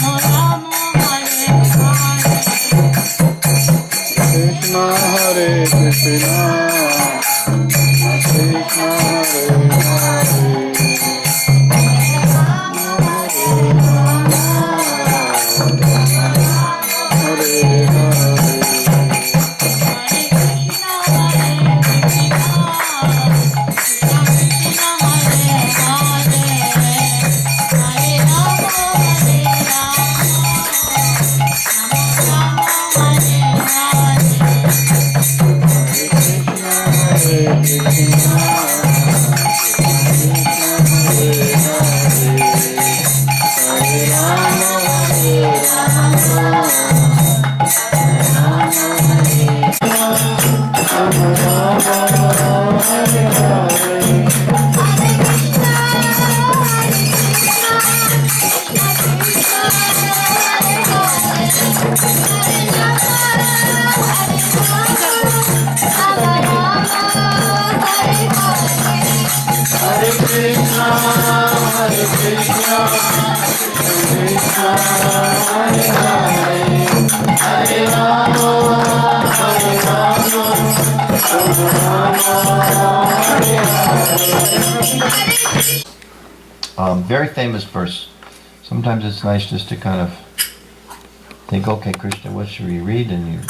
Krishna Hare Krishna, Krishna Hare Hare. Very famous verse. Sometimes it's nice just to kind of think, okay, Krishna, what should we read? And you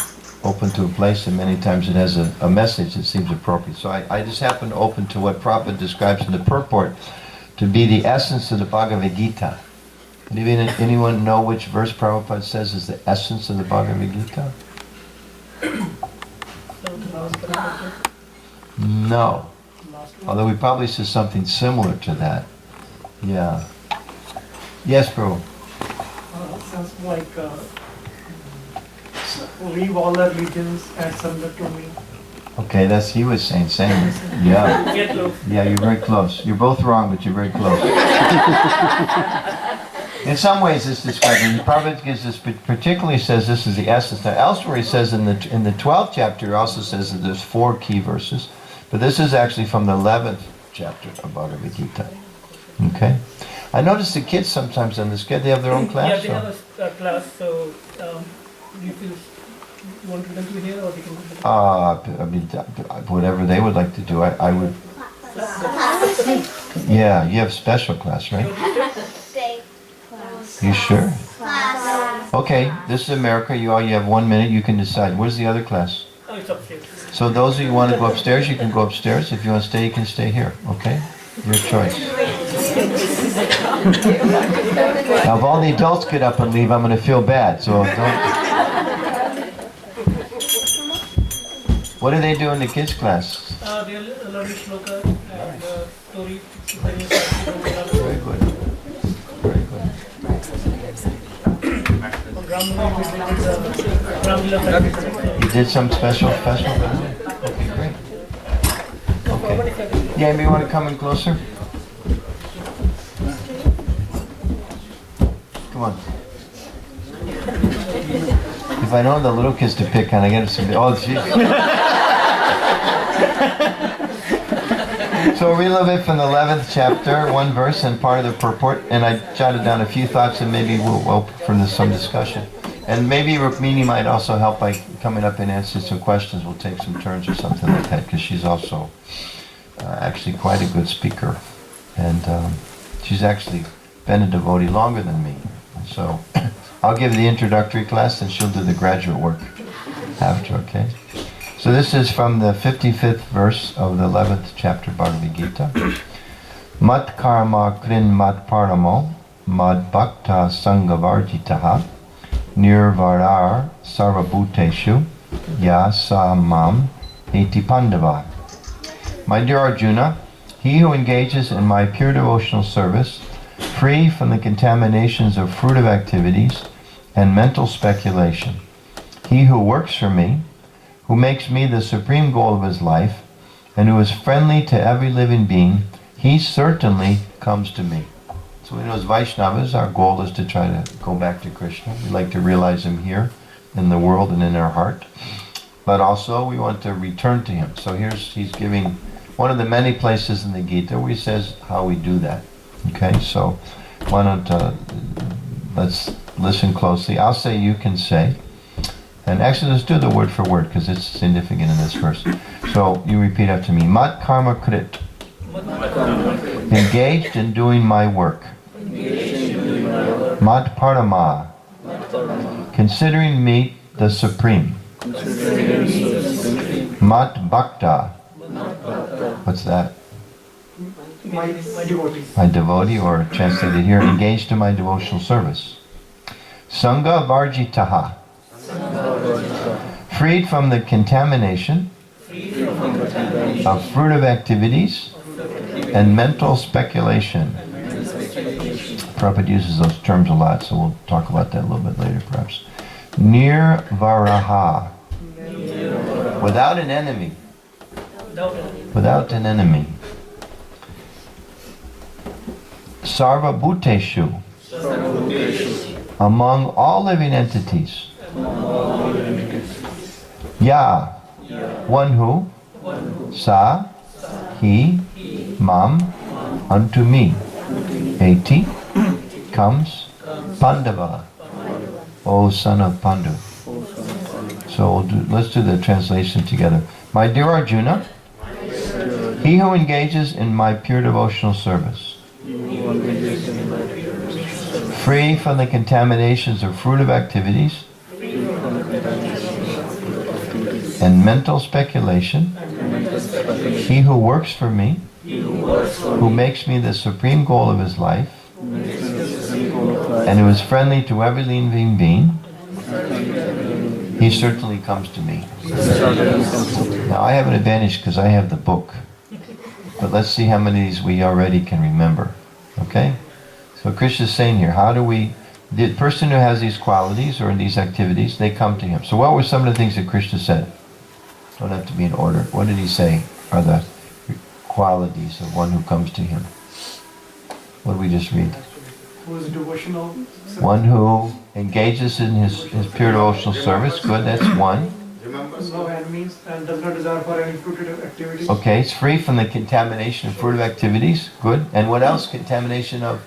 open to a place, and many times it has a message that seems appropriate. So I just happen to open to what Prabhupada describes in the purport to be the essence of the Bhagavad Gita. Anyone know which verse Prabhupada says is the essence of the Bhagavad Gita? No. Although we probably said something similar to that. Yeah. Yes, bro. Sounds like leave all the religions and surrender to me. Okay, that's he was saying. Same. Yeah. Yeah, you're very close. You're both wrong, but you're very close. In some ways, it's describing. Prabhupada gives this, particularly says this is the essence. Now, elsewhere he says in the 12th chapter, he also says that there's 4 key verses, but this is actually from the 11th chapter of Bhagavad Gita. Okay. I notice the kids sometimes on this. They have their own class. Yeah, they have a class. So, you want them to hear, or they can? I mean, whatever they would like to do. I would. Yeah, you have special class, right? You sure? Okay, this is America. You have 1 minute. You can decide. Where's the other class? Oh, it's upstairs. So those of you who want to go upstairs, you can go upstairs. If you want to stay, you can stay here. Okay? Your choice. Now, if all the adults get up and leave, I'm going to feel bad. So don't. What do they do in the kids' class? They learn shloka and story. Very good. Very good. You did some special? Okay, great. Okay. Yeah, maybe you want to come in closer? Come on. If I know the little kids to pick on, I get some. Oh, jeez. So we'll read a little bit from the 11th chapter, 1 verse and part of the purport, and I jotted down a few thoughts, and maybe we'll open for some discussion. And maybe Rukminievi might also help by coming up and answering some questions. We'll take some turns or something like that, because she's also actually quite a good speaker, and she's actually been a devotee longer than me. So I'll give the introductory class, and she'll do the graduate work after, okay? So this is from the 55th verse of the 11th chapter Bhagavad Gita. Mat karma krin mat paramo mad bhakta sangavarjitaha nirvarar sarvabhuteshu ya sa mam eti pandava. My dear Arjuna, he who engages in my pure devotional service, free from the contaminations of fruitive activities and mental speculation, he who works for me, who makes me the supreme goal of his life, and who is friendly to every living being, he certainly comes to me. So we know as Vaishnavas, our goal is to try to go back to Krishna. We like to realize him here in the world and in our heart. But also we want to return to him. So he's giving one of the many places in the Gita where he says how we do that. Okay, so why don't let's listen closely. I'll say, you can say. And actually, let's do the word for word because it's significant in this verse. So you repeat after me. Mat karma krit. Engaged in doing my work. Mat parama. Considering me the supreme. Mat bhakta. What's that? My devotee. My devotee, or translated here, engaged in my devotional service. Sangha varjitaha. Freed from the contamination of fruitive activities and mental speculation. Prabhupada uses those terms a lot, so we'll talk about that a little bit later perhaps. Nirvaraha. Without an enemy. Without an enemy. Sarva bhuteshu. Among all living entities. Ya. One who. Sa. He. Mam. Unto me. Eti. Comes. Pandava. O son of Pandu. So let's do the translation together. My dear Arjuna, he who engages in my pure devotional service, free from the contaminations of fruitive activities and mental speculation, he who works for me, who makes me the supreme goal of his life, and who is friendly to every living being, he certainly comes to me. Now I have an advantage because I have the book. But let's see how many of these we already can remember. Okay? So Krishna is saying here, how do we, the person who has these qualities or in these activities, they come to him. So what were some of the things that Krishna said? Don't have to be in order. What did he say are the qualities of one who comes to him? What did we just read? Who is devotional. One who engages in his pure devotional service. Good, that's one. No enemies and does not desire for any fruitive activities. Okay, it's free from the contamination of fruitive activities. Good. And what else? Contamination of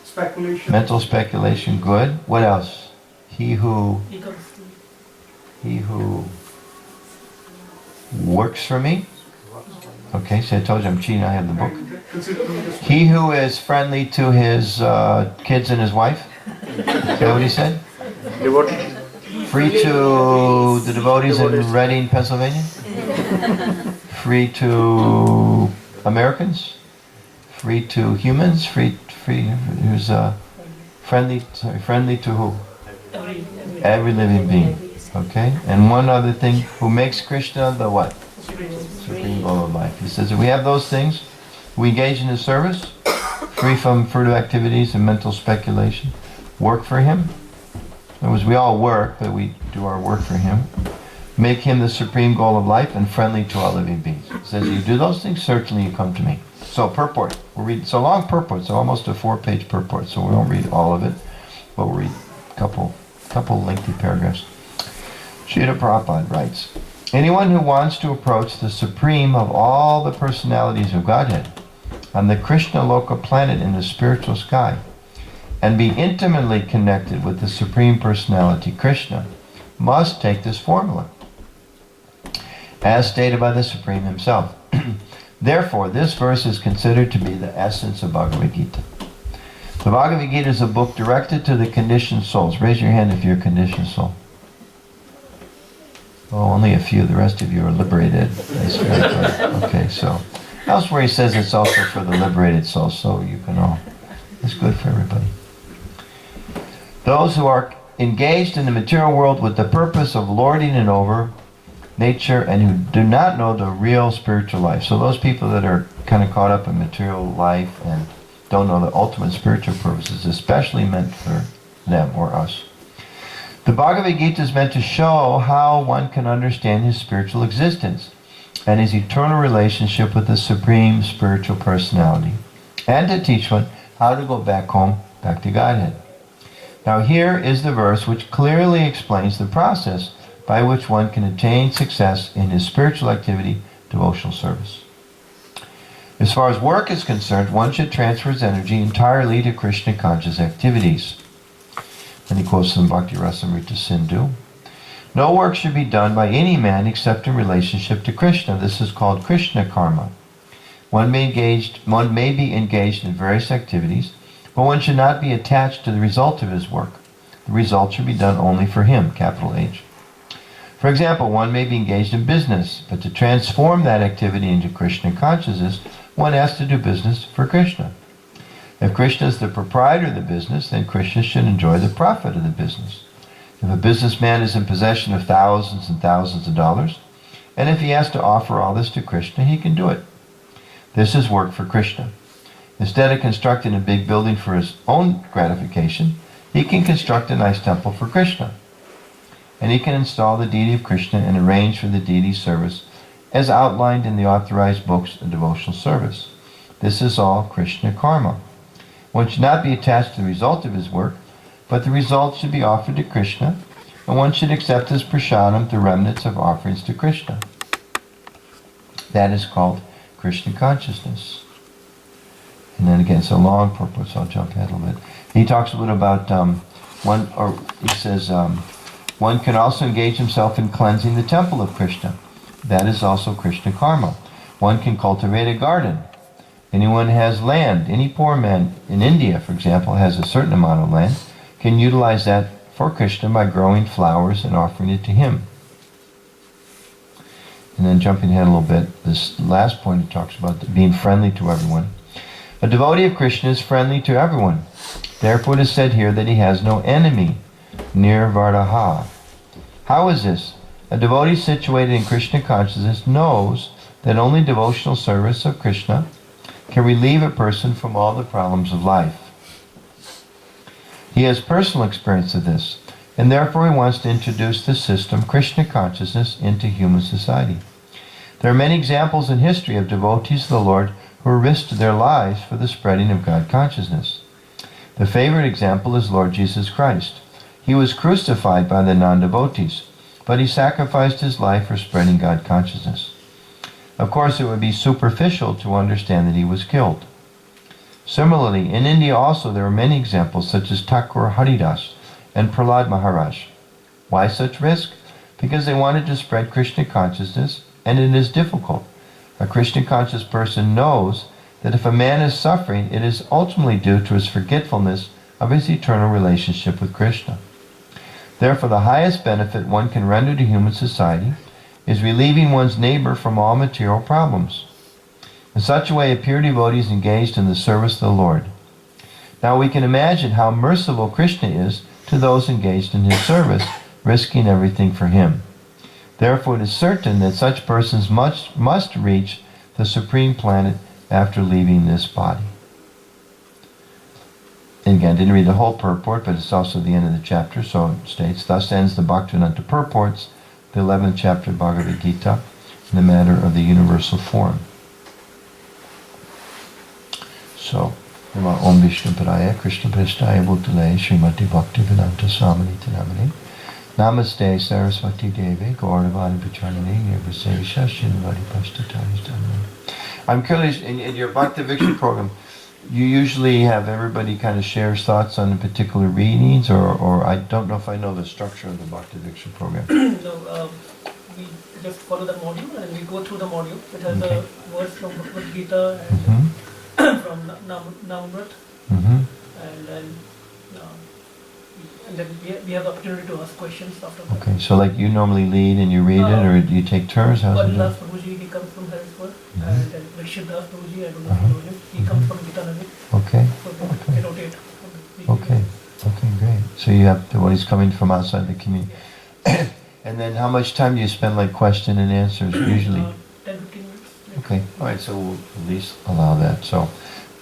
Speculation. mental speculation. Good. What else? He who works for me. Okay, so I told you I'm cheating. I have the book. He who is friendly to his kids and his wife. Is that what he said? Free to the devotees in Reading, Pennsylvania. Free to Americans. Free to humans. Free. Who's friendly to who? Every living being. Okay. And one other thing. Who makes Krishna the what? Supreme goal of life. He says if we have those things, we engage in his service, free from fruitive activities and mental speculation, work for him. In other words, we all work, but we do our work for him. Make him the supreme goal of life and friendly to all living beings. It says, you do those things, certainly you come to me. So purport. We'll read, it's a long purport, it's almost a 4-page purport, so we won't read all of it, but we'll read a couple lengthy paragraphs. Srila Prabhupada writes, anyone who wants to approach the supreme of all the personalities of Godhead on the Krishna Loka planet in the spiritual sky, and be intimately connected with the Supreme Personality, Krishna, must take this formula, as stated by the Supreme himself. Therefore, this verse is considered to be the essence of Bhagavad Gita. The Bhagavad Gita is a book directed to the conditioned souls. Raise your hand if you're a conditioned soul. Oh, only a few. The rest of you are liberated. That's right. Okay, so elsewhere he says it's also for the liberated souls, so you can all. It's good for everybody. Those who are engaged in the material world with the purpose of lording it over nature and who do not know the real spiritual life. So those people that are kind of caught up in material life and don't know the ultimate spiritual purposes, especially meant for them or us. The Bhagavad Gita is meant to show how one can understand his spiritual existence and his eternal relationship with the Supreme Spiritual Personality, and to teach one how to go back home, back to Godhead. Now here is the verse which clearly explains the process by which one can attain success in his spiritual activity, devotional service. As far as work is concerned, one should transfer his energy entirely to Krishna conscious activities. And he quotes from Bhakti Rasamrita Sindhu. No work should be done by any man except in relationship to Krishna. This is called Krishna karma. One may be engaged in various activities, but one should not be attached to the result of his work. The result should be done only for him, capital H. For example, one may be engaged in business, but to transform that activity into Krishna consciousness, one has to do business for Krishna. If Krishna is the proprietor of the business, then Krishna should enjoy the profit of the business. If a businessman is in possession of thousands and thousands of dollars, and if he has to offer all this to Krishna, he can do it. This is work for Krishna. Instead of constructing a big building for his own gratification, he can construct a nice temple for Krishna. And he can install the deity of Krishna and arrange for the deity's service as outlined in the authorized books of devotional service. This is all Krishna karma. One should not be attached to the result of his work, but the result should be offered to Krishna, and one should accept as prasadam the remnants of offerings to Krishna. That is called Krishna consciousness. And then again, it's a long purport, so I'll jump ahead a little bit. He talks a little about one can also engage himself in cleansing the temple of Krishna. That is also Krishna karma. One can cultivate a garden. Anyone who has land, any poor man in India, for example, has a certain amount of land, can utilize that for Krishna by growing flowers and offering it to him. And then jumping ahead a little bit, this last point it talks about being friendly to everyone. A devotee of Krishna is friendly to everyone. Therefore it is said here that he has no enemy, nirvaraha. How is this? A devotee situated in Krishna consciousness knows that only devotional service of Krishna can relieve a person from all the problems of life. He has personal experience of this, and therefore he wants to introduce the system Krishna consciousness into human society. There are many examples in history of devotees of the Lord who risked their lives for the spreading of God consciousness. The favorite example is Lord Jesus Christ. He was crucified by the non-devotees, but he sacrificed his life for spreading God consciousness. Of course, it would be superficial to understand that he was killed. Similarly, in India also there are many examples such as Thakur Haridas and Prahlad Maharaj. Why such risk? Because they wanted to spread Krishna consciousness, and it is difficult. A Krishna conscious person knows that if a man is suffering, it is ultimately due to his forgetfulness of his eternal relationship with Krishna. Therefore, the highest benefit one can render to human society is relieving one's neighbor from all material problems. In such a way, a pure devotee is engaged in the service of the Lord. Now we can imagine how merciful Krishna is to those engaged in his service, risking everything for him. Therefore, it is certain that such persons must reach the supreme planet after leaving this body. And again, I didn't read the whole purport, but it's also the end of the chapter, so it states, thus ends the Bhaktivedanta purports, the 11th chapter of Bhagavad Gita, in the matter of the universal form. So, Om Vishnu Padaya, Krishna Prasthaya Bhutale, Srimati Bhaktivedanta Samaniti Namani, Namaste Saraswati Devi, Gauravani Pachanani, Nirvasesha, Shinvadi Pastatani Dhamani. I'm curious, in your Bhaktivedanta program, you usually have everybody kind of shares thoughts on the particular readings, or I don't know if I know the structure of the Bhaktivedanta program. No, we just follow the module and we go through the module. It has the words from Bhagavad Gita and from Namamrit, and then we have the opportunity to ask questions after that. Okay, so like you normally lead and you read it, or do you take turns? How's it Vrindavan Prabhuji, he comes from Harrisburg, and then Rishabdas Prabhuji, I don't know if you know him, he comes from Gita Navi. Okay. So they rotate. Okay, great. So you have devotees coming from outside the community. And then how much time do you spend like question and answers usually? 10-15 minutes. Okay, all right, so we'll at least allow that. So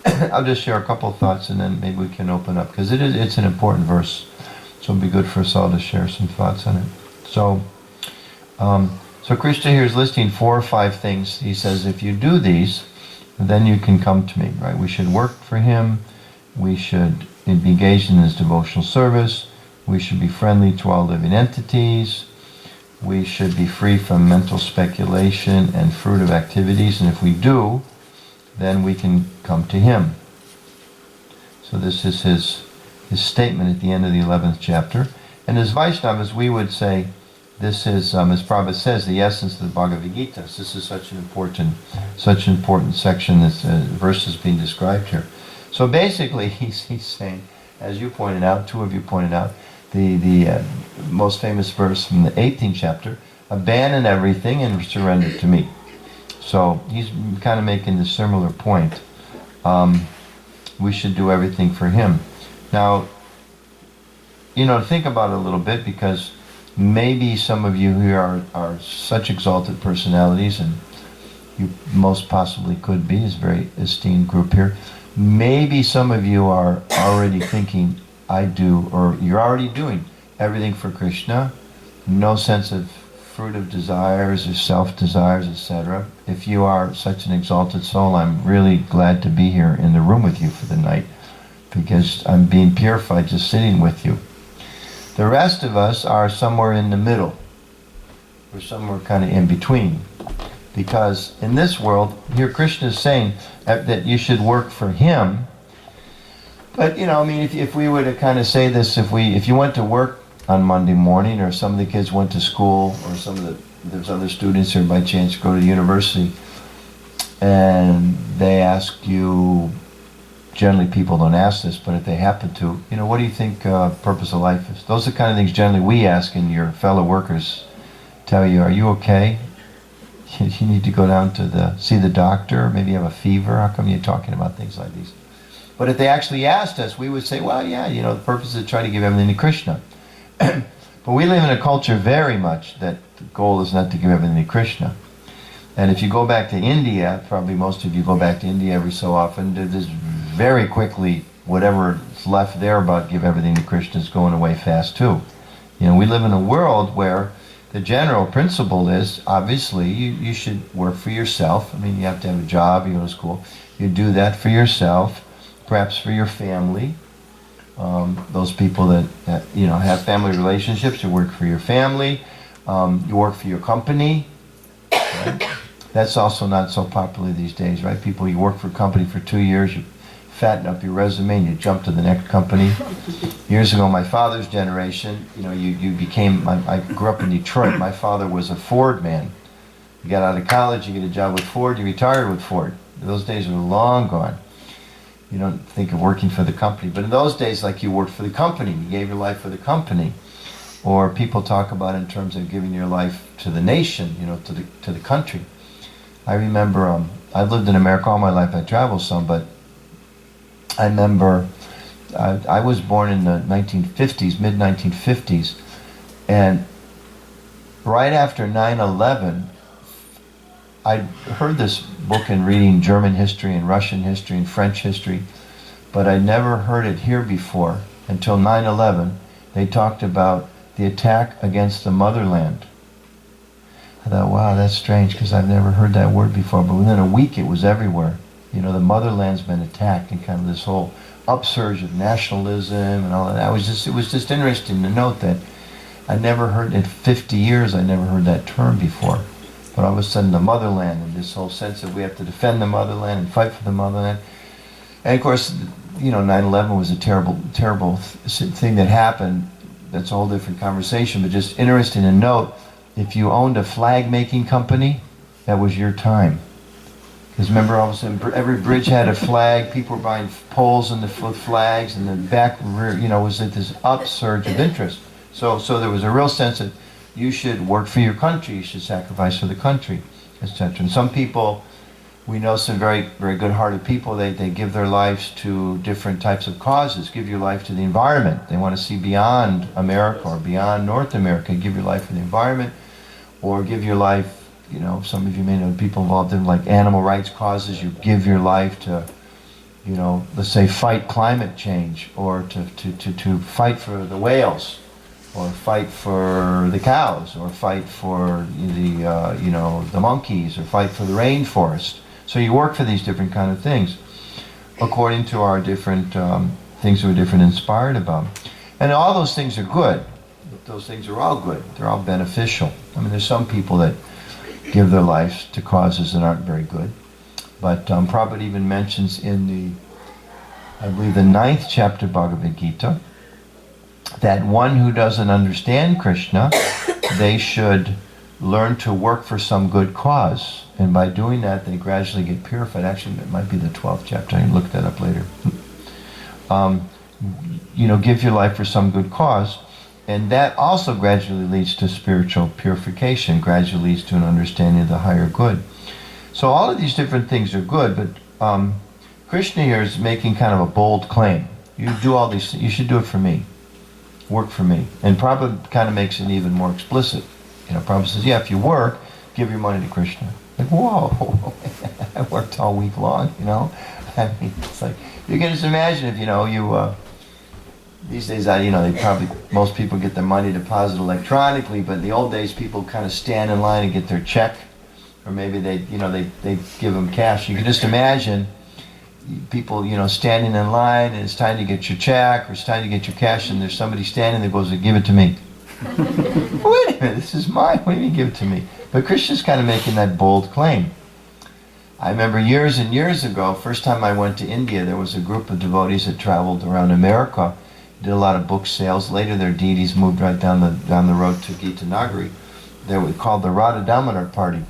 I'll just share a couple of thoughts and then maybe we can open up, because it's an important verse. So it'll be good for us all to share some thoughts on it. So Krishna here is listing 4 or 5 things. He says, if you do these, then you can come to me, right? We should work for him. We should be engaged in his devotional service. We should be friendly to all living entities. We should be free from mental speculation and fruitive activities. And if we do, then we can come to him. So this is his his statement at the end of the 11th chapter. And as Vaishnavas, we would say this is, as Prabhupada says, the essence of the Bhagavad Gita. This is such an important section. This verse is being described here. So basically, he's saying, as you pointed out, two of you pointed out, the most famous verse from the 18th chapter, abandon everything and surrender to me. So he's kind of making a similar point. We should do everything for him. Now, think about it a little bit, because maybe some of you here are such exalted personalities, and you most possibly could be, is a very esteemed group here. Maybe some of you are already thinking, I do, or you're already doing everything for Krishna, no sense of fruitive desires or self-desires, etc. If you are such an exalted soul, I'm really glad to be here in the room with you for the night, because I'm being purified just sitting with you. The rest of us are somewhere in the middle. We're somewhere kind of in between. Because in this world, here Krishna is saying that you should work for him. But, if we were to kind of say this, if you went to work on Monday morning, or some of the kids went to school, or there's other students here by chance go to university, and they ask you, generally people don't ask this, but if they happen to, what do you think purpose of life is? Those are the kind of things generally we ask, and your fellow workers tell you, are you okay? You need to go down to see the doctor, maybe you have a fever, how come you're talking about things like these? But if they actually asked us, we would say, well, yeah, the purpose is to try to give everything to Krishna. But we live in a culture very much that the goal is not to give everything to Krishna. And if you go back to India, probably most of you go back to India every so often, there's very quickly, whatever's left there about give everything to Krishna is going away fast too. We live in a world where the general principle is, obviously, you should work for yourself. You have to have a job, you go to school. You do that for yourself, perhaps for your family. Those people that have family relationships, you work for your family. You work for your company. Right? That's also not so popular these days, right? You work for a company for 2 years, you fatten up your resume and you jump to the next company. Years ago, my father's generation, I grew up in Detroit. My father was a Ford man. You got out of college, you get a job with Ford, you retired with Ford. Those days are long gone. You don't think of working for the company. But in those days, you worked for the company. You gave your life for the company. Or people talk about in terms of giving your life to the nation, to the country. I remember, I lived in America all my life. I traveled some, but I remember I was born in the 1950s, mid-1950s, and right after 9/11, I heard this book and reading German history and Russian history and French history, but I never heard it here before until 9/11. They talked about the attack against the motherland. I thought, wow, that's strange, because I've never heard that word before, but within a week it was everywhere. The motherland's been attacked, and kind of this whole upsurge of nationalism and all of that. It was just interesting to note that I never heard, in 50 years, I never heard that term before. But all of a sudden, the motherland, and this whole sense that we have to defend the motherland and fight for the motherland. And of course, 9/11 was a terrible, terrible thing that happened. That's a whole different conversation, but just interesting to note, if you owned a flag-making company, that was your time. Because remember, all of a sudden, every bridge had a flag, people were buying poles and the flags, and the back rear, was at this upsurge of interest. So there was a real sense that you should work for your country, you should sacrifice for the country, etc. And some people, we know some very, very good-hearted people, they give their lives to different types of causes. Give your life to the environment. They want to see beyond America or beyond North America. Give your life for the environment, or give your life, some of you may know people involved in animal rights causes. You give your life to, let's say fight climate change, or to fight for the whales, or fight for the cows, or fight for the monkeys, or fight for the rainforest. So you work for these different kind of things according to our different things we're different inspired about. And all those things are good. Those things are all good. They're all beneficial. There's some people that give their lives to causes that aren't very good. But Prabhupada even mentions in I believe the 9th chapter of Bhagavad Gita, that one who doesn't understand Krishna, they should learn to work for some good cause. And by doing that, they gradually get purified. Actually, it might be the 12th chapter. I can look that up later. Give your life for some good cause. And that also gradually leads to spiritual purification, gradually leads to an understanding of the higher good. So all of these different things are good, but Krishna here is making kind of a bold claim. You do all these, you should do it for me. Work for me. And Prabhupada kind of makes it even more explicit. Prabhupada says, yeah, if you work, give your money to Krishna. Like, whoa, I worked all week long, I mean, it's like, you can just imagine if, you, these days, most people get their money deposited electronically, but in the old days, people kind of stand in line and get their check, or maybe they give them cash. You can just imagine people, standing in line, and it's time to get your check, or it's time to get your cash, and there's somebody standing that goes, give it to me. Wait a minute, this is mine. What do you mean give it to me? But Krishna's kind of making that bold claim. I remember years and years ago, first time I went to India, there was a group of devotees that traveled around America, did a lot of book sales. Later their deities moved right down the road to Gita Nagari. They were called the Radha Damodar Party.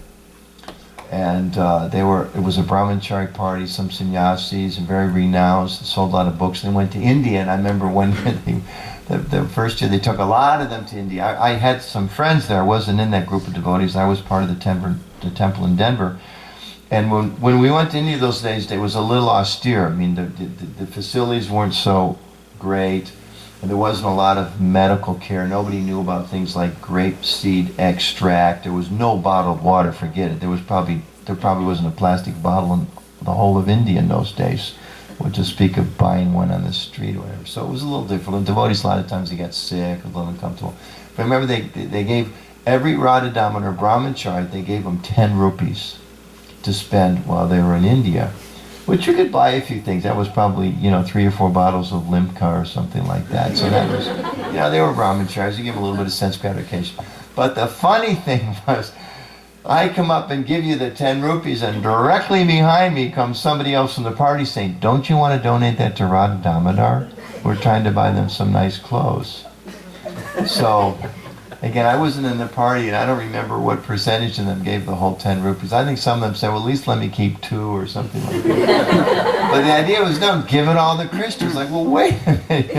And it was a brahmachari party, some sannyasis, and very renowned, sold a lot of books. They went to India, and I remember one year, the first year, they took a lot of them to India. I had some friends there. I wasn't in that group of devotees. I was part of the temple in Denver. And when we went to India those days, it was a little austere. I mean, the facilities weren't so great. And there wasn't a lot of medical care. Nobody knew about things like grape seed extract. There was no bottled water, forget it. There probably wasn't a plastic bottle in the whole of India in those days. We'll just speak of buying one on the street or whatever. So it was a little different. And devotees, a lot of times they got sick, a little uncomfortable. But remember, they gave every Radha Damodar brahmachari, they gave them 10 rupees to spend while they were in India. Which you could buy a few things. That was probably, 3 or 4 bottles of Limca or something like that. So that was, they were brahmacharis. You give them a little bit of sense gratification. But the funny thing was, I come up and give you the 10 rupees, and directly behind me comes somebody else from the party saying, don't you want to donate that to Radha Damodar? We're trying to buy them some nice clothes. So, again, I wasn't in the party, and I don't remember what percentage of them gave the whole 10 rupees. I think some of them said, well, at least let me keep 2 or something like that. But the idea was, no, give it all to Krishna. It's like, well, wait a minute,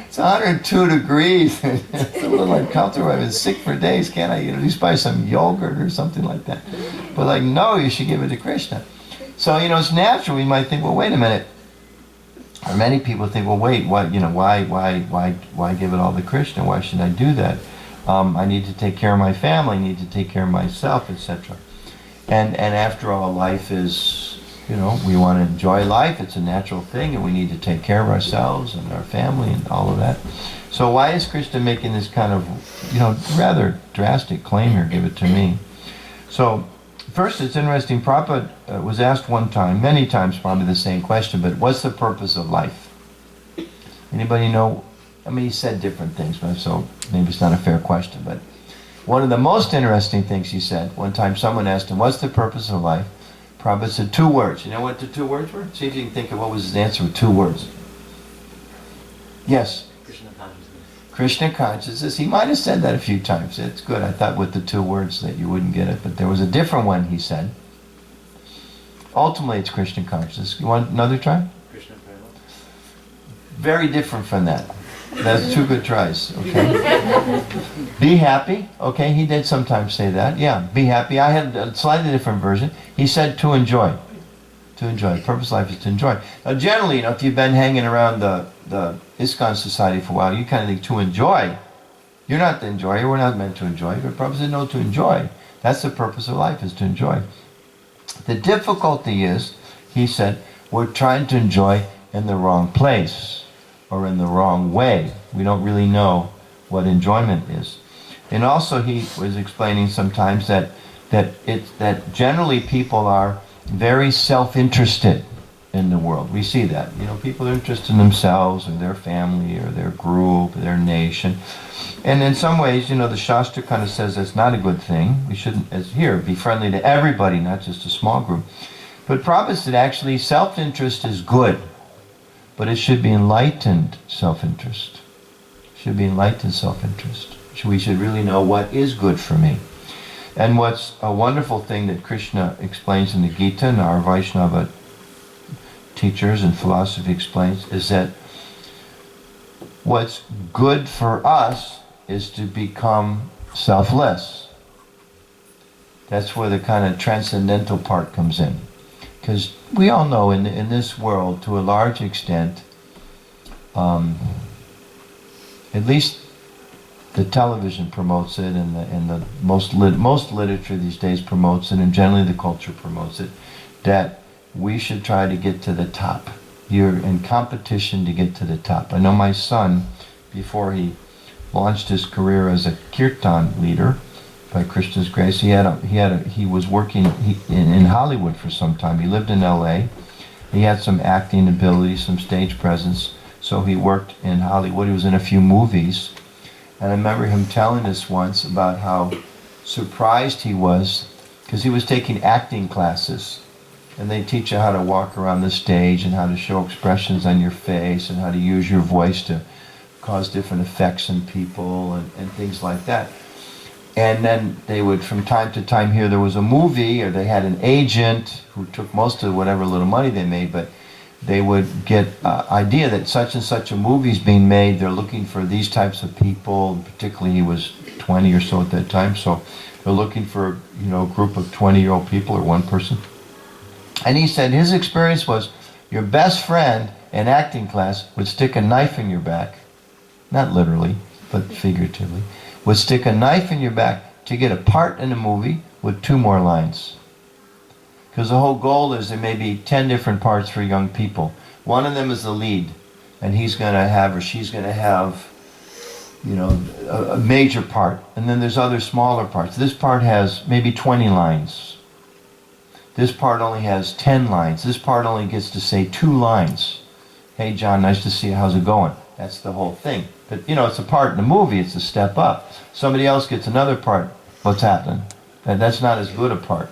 it's 102 degrees. It's a little uncomfortable. I've been sick for days. Can't I at least buy some yogurt or something like that? But like, no, you should give it to Krishna. So, it's natural. We might think, well, wait a minute. Or many people think, well, wait, why give it all to Krishna? Why should I do that? I need to take care of my family, I need to take care of myself, etc. And after all, life is, we want to enjoy life. It's a natural thing, and we need to take care of ourselves and our family and all of that. So why is Krishna making this kind of, rather drastic claim here, give it to me? So first, it's interesting, Prabhupada was asked one time, many times probably the same question, but what's the purpose of life? Anybody know? I mean, he said different things, but so maybe it's not a fair question. But one of the most interesting things he said, one time someone asked him, what's the purpose of life? Prabhupada said 2 words. You know what the 2 words were? See if you can think of what was his answer with 2 words. Yes? Krishna consciousness. Krishna consciousness. He might have said that a few times. It's good. I thought with the 2 words that you wouldn't get it, but there was a different one he said. Ultimately, it's Krishna consciousness. You want another try? Krishna prabhu. Very different from that. That's 2 good tries, okay? Be happy, okay? He did sometimes say that. Yeah, be happy. I had a slightly different version. He said to enjoy. To enjoy. The purpose of life is to enjoy. Now, generally, if you've been hanging around the ISKCON Society for a while, you kind of think to enjoy. You're not the enjoyer. We're not meant to enjoy. But Prabhupada said no, to enjoy. That's the purpose of life, is to enjoy. The difficulty is, he said, we're trying to enjoy in the wrong place. Or in the wrong way. We don't really know what enjoyment is. And also he was explaining sometimes that generally people are very self-interested in the world. We see that. People are interested in themselves or their family or their group or their nation. And in some ways, the Shastra kind of says that's not a good thing. We shouldn't, as here, be friendly to everybody, not just a small group. But Prabhupada said actually self-interest is good. But it should be enlightened self-interest. should be enlightened self-interest. We should really know what is good for me. And what's a wonderful thing that Krishna explains in the Gita, and our Vaishnava teachers and philosophy explains, is that what's good for us is to become selfless. That's where the kind of transcendental part comes in. Because we all know in this world, to a large extent, at least the television promotes it, and the most literature these days promotes it, and generally the culture promotes it, that we should try to get to the top. You're in competition to get to the top. I know my son, before he launched his career as a kirtan leader, by Krishna's grace, he was working in Hollywood for some time. He lived in L.A. He had some acting ability, some stage presence, so he worked in Hollywood. He was in a few movies. And I remember him telling us once about how surprised he was, because he was taking acting classes. And they teach you how to walk around the stage and how to show expressions on your face and how to use your voice to cause different effects in people and things like that. And then they would, from time to time, hear there was a movie, or they had an agent who took most of whatever little money they made, but they would get idea that such and such a movie's being made. They're looking for these types of people. Particularly, he was 20 or so at that time, so they're looking for a group of 20-year-old people or one person. And he said his experience was your best friend in acting class would stick a knife in your back, not literally, but figuratively, would stick a knife in your back to get a part in a movie with 2 more lines. Because the whole goal is there may be 10 different parts for young people. One of them is the lead, and he's going to have, or she's going to have, a major part. And then there's other smaller parts. This part has maybe 20 lines. This part only has 10 lines. This part only gets to say 2 lines. Hey John, nice to see you, how's it going? That's the whole thing. But it's a part in the movie, it's a step up. Somebody else gets another part, what's happening? And that's not as good a part.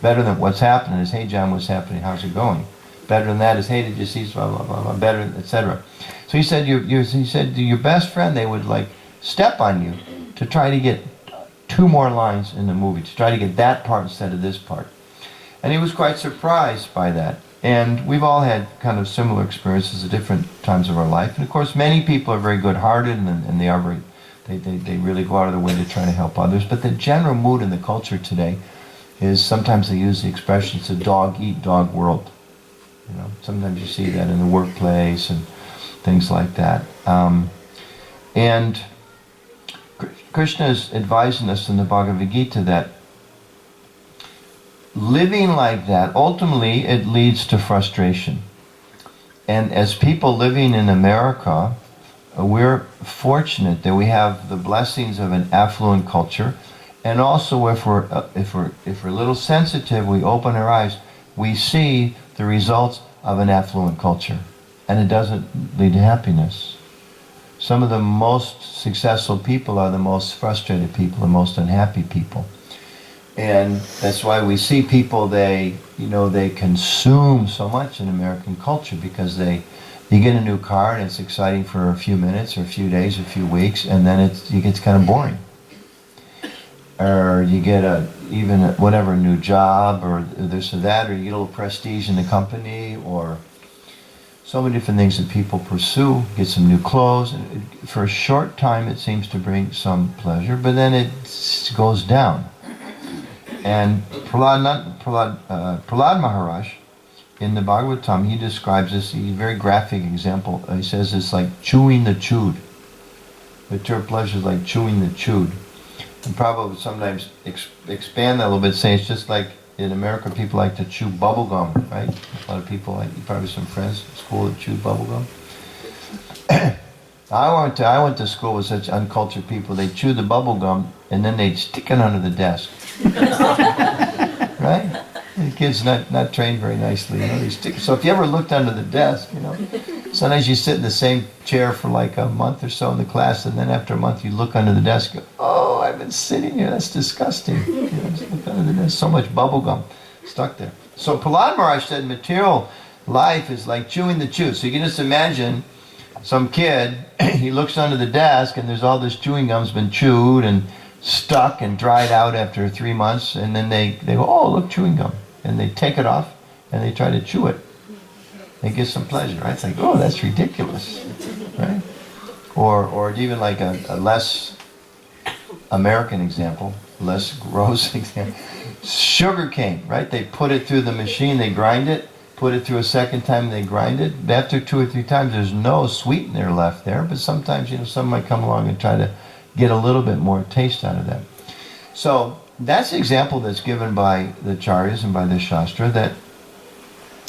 Better than what's happening is, hey John, what's happening, how's it going? Better than that is, hey, did you see, blah, blah, blah, blah, better, etc. So he said, your best friend, they would step on you to try to get 2 more lines in the movie, to try to get that part instead of this part. And he was quite surprised by that. And we've all had kind of similar experiences at different times of our life. And of course, many people are very good-hearted, and they are they really go out of their way to try to help others. But the general mood in the culture today is, sometimes they use the expression, it's a dog-eat-dog world. Sometimes you see that in the workplace and things like that. And Krishna is advising us in the Bhagavad Gita that living like that, ultimately, it leads to frustration. And as people living in America, we're fortunate that we have the blessings of an affluent culture, and also if we're a little sensitive, we open our eyes, we see the results of an affluent culture, and it doesn't lead to happiness. Some of the most successful people are the most frustrated people, the most unhappy people. And that's why we see people, they consume so much in American culture, because you get a new car and it's exciting for a few minutes or a few days, a few weeks, and then it gets kind of boring. Or you get a new job, or this or that, or you get a little prestige in the company, or so many different things that people pursue, get some new clothes. For a short time it seems to bring some pleasure, but then it goes down. And Prahlad Maharaj, in the Bhagavatam, he describes this, a very graphic example. He says it's like chewing the chewed. Material pleasure is like chewing the chewed. And Prabhupada would sometimes expand that a little bit, say it's just like in America people like to chew bubble gum, right? A lot of people, probably some friends at school that chewed bubble gum. I went to school with such uncultured people. They chew the bubble gum and then they'd stick it under the desk. Right? The kids not trained very nicely. They stick. So if you ever looked under the desk, sometimes you sit in the same chair for like a month or so in the class, and then after a month you look under the desk and go, oh, I've been sitting here, that's disgusting. Just look under the desk, so much bubble gum stuck there. So Prahlad Maharaj said material life is like chewing the chew. So you can just imagine some kid, he looks under the desk and there's all this chewing gum's been chewed and stuck and dried out after 3 months, and then they go, oh, look, chewing gum. And they take it off and they try to chew it. They get some pleasure, right? It's like, oh, that's ridiculous, right? Or even like a less American example, less gross example. Sugar cane, right? They put it through the machine, they grind it, put it through a second time, they grind it. After 2 or 3 times, there's no sweetener left there, but sometimes, some might come along and try to get a little bit more taste out of that. So that's the example that's given by the Acharyas and by the Shastra, that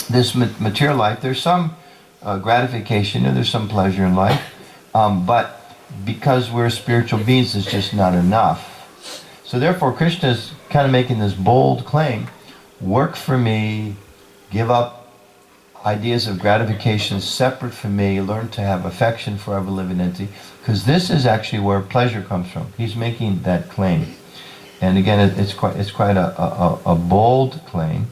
this material life, there's some gratification and there's some pleasure in life, but because we're spiritual beings, it's just not enough. So therefore, Krishna is kind of making this bold claim: work for me, give up ideas of gratification separate from me, learn to have affection for ever living entity, because this is actually where pleasure comes from. He's making that claim. And again, it's quite a bold claim.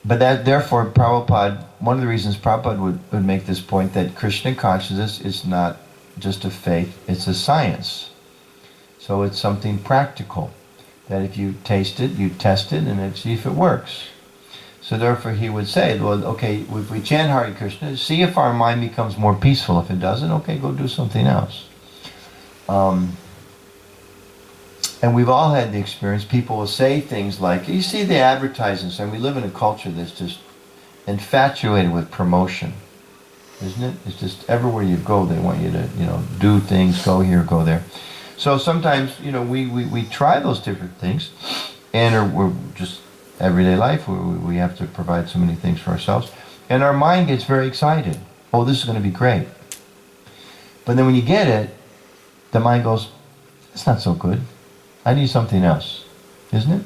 But that, therefore, Prabhupada, one of the reasons Prabhupada would make this point, that Krishna consciousness is not just a faith, it's a science. So it's something practical, that if you taste it, you test it, and see if it works. So therefore he would say, well, okay, if we chant Hare Krishna, see if our mind becomes more peaceful. If it doesn't, okay, go do something else. And we've all had the experience, people will say things like, you see the advertisements, and we live in a culture that's just infatuated with promotion, isn't it? It's just everywhere you go, they want you to, do things, go here, go there. So sometimes, we try those different things, and we're just everyday life, we have to provide so many things for ourselves, and our mind gets very excited. Oh, this is going to be great. But then when you get it, the mind goes, it's not so good. I need something else, isn't it?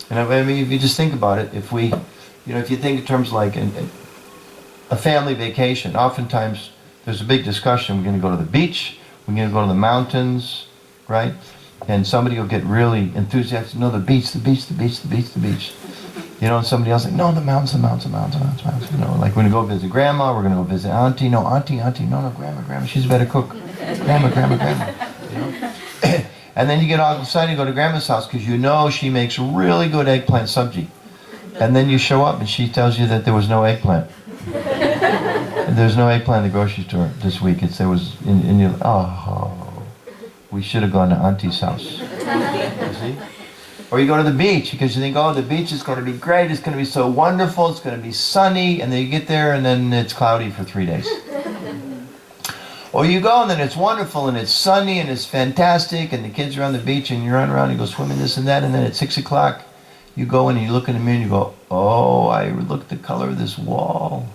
And I mean, if you just think about it, if we, if you think in terms like a family vacation, oftentimes there's a big discussion. We're going to go to the beach, we're going to go to the mountains, right? And somebody will get really enthusiastic. No, the beach, the beach, the beach, the beach, the beach. And somebody else like, no, the mountains, the mountains, the mountains, the mountains, the mountains. Like we're going to go visit grandma, we're going to go visit auntie. No, auntie, no, grandma, she's a better cook. Grandma. And then you get all excited to go to grandma's house because she makes really good eggplant sabji. And then you show up and she tells you that there was no eggplant. There's no eggplant in the grocery store this week. And you're like, oh, we should have gone to auntie's house. You see? Or you go to the beach because you think, oh, the beach is going to be great, it's going to be so wonderful, it's going to be sunny, and then you get there and then it's cloudy for 3 days. Or you go and then it's wonderful and it's sunny and it's fantastic and the kids are on the beach and you run around and you go swimming this and that, and then at 6 o'clock you go in and you look in the mirror and you go, oh, I look at the color of this wall,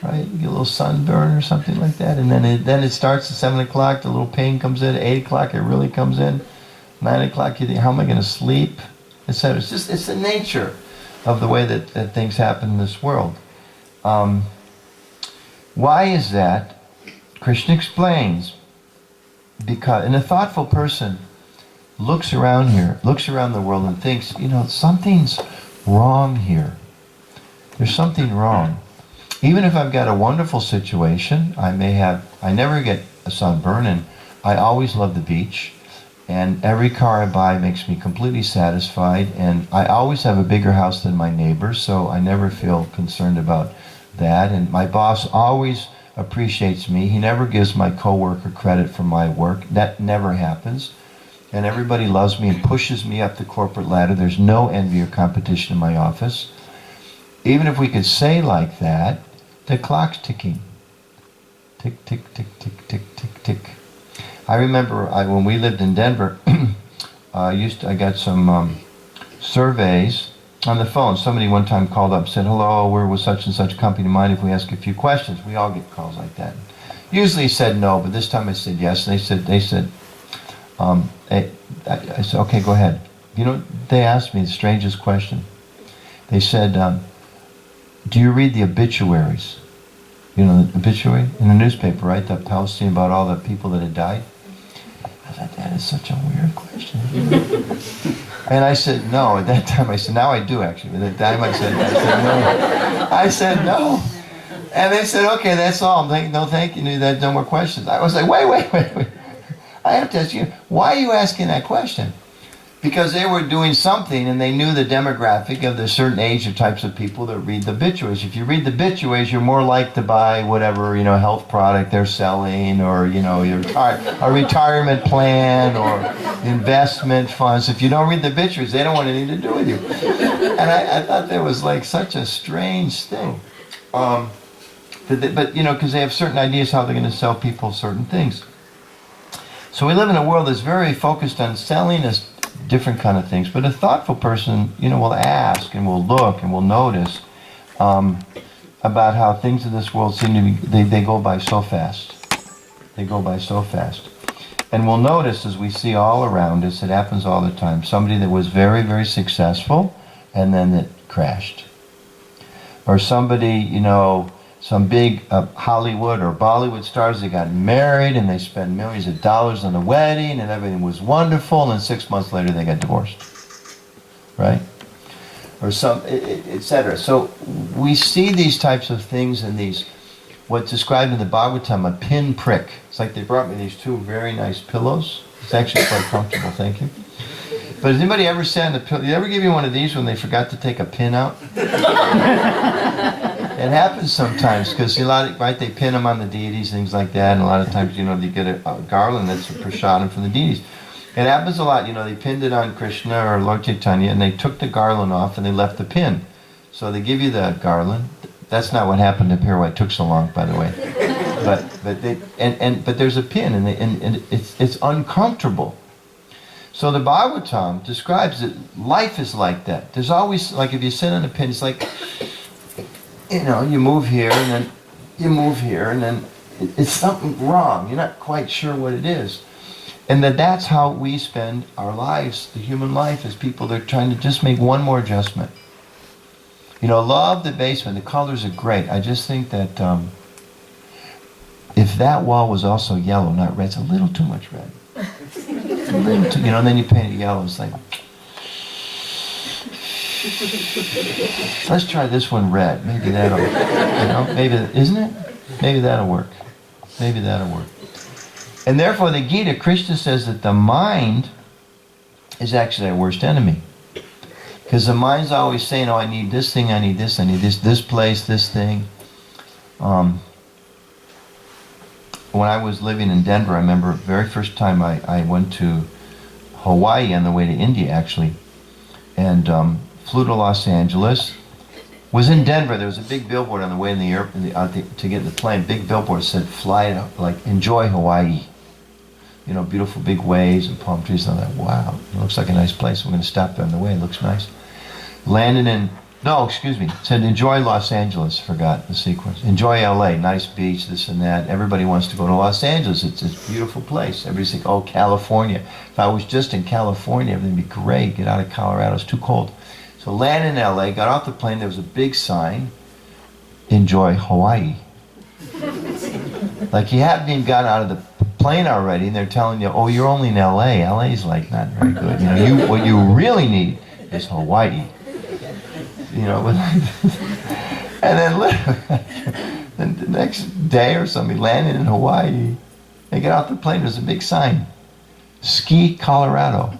right? You get a little sunburn or something like that, and then it starts at 7 o'clock, the little pain comes in, at 8 o'clock it really comes in, 9 o'clock you think, how am I going to sleep, etc. It's the nature of the way that things happen in this world. Why is that? Krishna explains, because a thoughtful person looks around the world and thinks, something's wrong here. There's something wrong. Even if I've got a wonderful situation, I never get a sunburn, and I always love the beach, and every car I buy makes me completely satisfied, and I always have a bigger house than my neighbors, so I never feel concerned about that, and my boss always appreciates me. He never gives my coworker credit for my work. That never happens. And everybody loves me and pushes me up the corporate ladder. There's no envy or competition in my office. Even if we could say like that, the clock's ticking. Tick, tick, tick, tick, tick, tick, tick. I remember when we lived in Denver, I got some surveys on the phone. Somebody one time called up and said, hello, we're with such and such company. Mind if we ask a few questions? We all get calls like that. Usually said no, but this time I said yes. And they said, I said, okay, go ahead. They asked me the strangest question. They said, do you read the obituaries? The obituary in the newspaper, right? The Palestine, about all the people that had died. I thought, that is such a weird question. And I said no. At that time I said, now I do actually. At that time I said no. I said no. And they said, okay, that's all. No, thank you. No more questions. I was like, wait. I have to ask you, why are you asking that question? Because they were doing something and they knew the demographic of the certain age of types of people that read the obituaries. If you read the obituaries, you're more likely to buy whatever, health product they're selling, or, a retirement plan or investment funds. If you don't read the obituaries, they don't want anything to do with you. And I thought that was like such a strange thing. But because they have certain ideas how they're going to sell people certain things. So we live in a world that's very focused on selling us different kind of things. But a thoughtful person, will ask and will look and will notice about how things in this world seem to be, they go by so fast. They go by so fast. And we'll notice, as we see all around us, it happens all the time, somebody that was very, very successful and then it crashed. Or somebody, some big Hollywood or Bollywood stars, they got married and they spent millions of dollars on the wedding and everything was wonderful, and then 6 months later they got divorced, right? Or etc. So we see these types of things in these, what's described in the Bhagavatam, a pinprick. It's like they brought me these two very nice pillows. It's actually quite comfortable, thank you. But has anybody ever sat in a pillow? Did they ever give you one of these when they forgot to take a pin out? It happens sometimes because they pin them on the deities, things like that, and a lot of times, you get a garland that's a prasadam from the deities. It happens a lot, they pinned it on Krishna or Lord Chaitanya, and they took the garland off and they left the pin. So they give you the garland. That's not what happened up here, why it took so long, by the way. But there's a pin, and it's uncomfortable. So the Bhagavatam describes that life is like that. There's always, like if you sit on a pin, it's like, you move here and then you move here and then it's something wrong. You're not quite sure what it is. And that's how we spend our lives, the human life, as people that are trying to just make one more adjustment. Love the basement. The colors are great. I just think that if that wall was also yellow, not red, it's a little too much red. A little too, and then you paint it yellow. It's like, let's try this one red. Maybe that'll, maybe, isn't it? Maybe that'll work. Maybe that'll work. And therefore the Gita, Krishna says that the mind is actually our worst enemy. Because the mind's always saying, I need this thing, I need this place, this thing. When I was living in Denver, I remember the very first time I went to Hawaii on the way to India, actually. And flew to Los Angeles. Was in Denver. There was a big billboard on the way in the airport to get in the plane. Big billboard said, enjoy Hawaii. Beautiful big waves and palm trees. And I thought, wow, it looks like a nice place. We're going to stop there on the way. It looks nice. It said enjoy Los Angeles. Forgot the sequence. Enjoy LA, nice beach, this and that. Everybody wants to go to Los Angeles. It's a beautiful place. Everybody's like, California. If I was just in California, everything would be great. Get out of Colorado, it's too cold. So landed in LA, got off the plane, there was a big sign, enjoy Hawaii. Like you haven't even gotten out of the plane already, and they're telling you, you're only in LA. LA's like not very good. What you really need is Hawaii. And then literally, the next day or something, landed in Hawaii. They get off the plane, there's a big sign, Ski Colorado.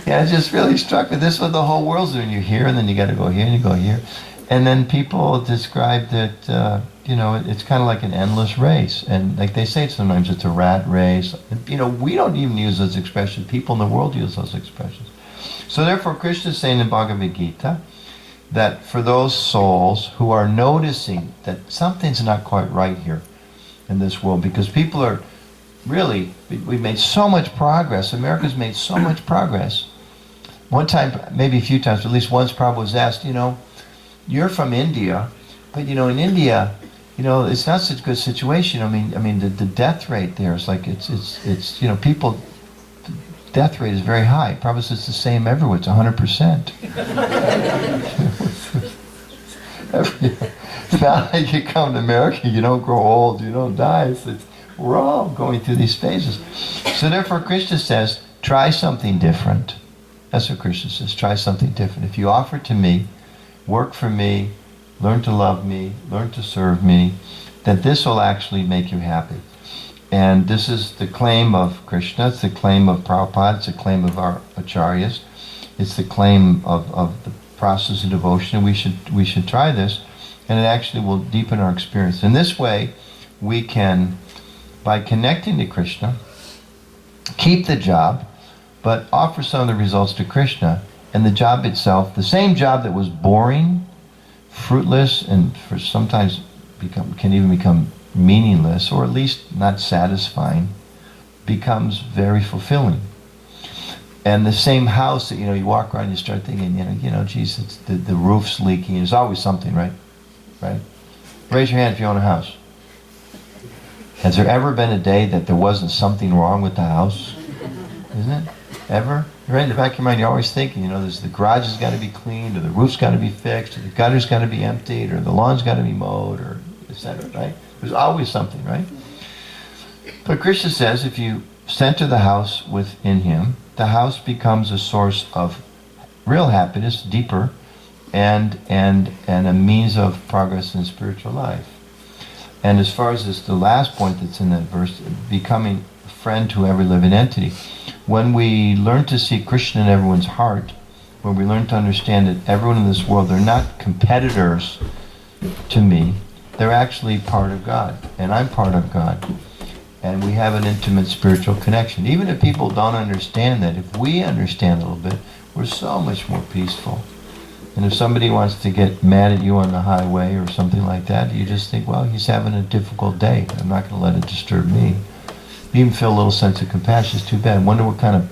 Yeah, it just really struck me. This is what the whole world's doing. You're here, and then you got to go here, and you go here. And then people describe that, it's kind of like an endless race. And like they say sometimes, it's a rat race. We don't even use those expressions. People in the world use those expressions. So therefore, Krishna is saying in Bhagavad Gita that for those souls who are noticing that something's not quite right here in this world, because people are really, we've made so much progress. America's made so much progress. One time, maybe a few times, at least once, Prabhu was asked, you're from India, but in India, it's not such a good situation. I mean, the death rate there is like it's people. The death rate is very high. Prabhu says it's the same everywhere. It's 100%. Now that you come to America, you don't grow old, you don't die. We're all going through these phases. So therefore, Krishna says, try something different. That's what Krishna says. Try something different. If you offer to me, work for me, learn to love me, learn to serve me, that this will actually make you happy. And this is the claim of Krishna, it's the claim of Prabhupada, it's the claim of our acharyas, it's the claim of the process of devotion. We should try this, and it actually will deepen our experience. In this way, we can, by connecting to Krishna, keep the job, but offer some of the results to Krishna, and the job itself, the same job that was boring, fruitless, and for sometimes can even become meaningless, or at least not satisfying, becomes very fulfilling. And the same house that, you walk around, you start thinking, geez, it's the roof's leaking. There's always something, right? Right? Raise your hand if you own a house. Has there ever been a day that there wasn't something wrong with the house? Isn't it? Ever? Right in the back of your mind, you're always thinking, there's the garage has got to be cleaned, or the roof's got to be fixed, or the gutter's got to be emptied, or the lawn's got to be mowed, or etc., right? There's always something, right? But Krishna says if you center the house within him, the house becomes a source of real happiness, deeper, and a means of progress in spiritual life. And as far as the last point that's in that verse, becoming a friend to every living entity, when we learn to see Krishna in everyone's heart, when we learn to understand that everyone in this world, they're not competitors to me, they're actually part of God, and I'm part of God. And we have an intimate spiritual connection. Even if people don't understand that, if we understand a little bit, we're so much more peaceful. And if somebody wants to get mad at you on the highway or something like that, you just think, well, he's having a difficult day. I'm not going to let it disturb me. You even feel a little sense of compassion. It's too bad. I wonder what kind of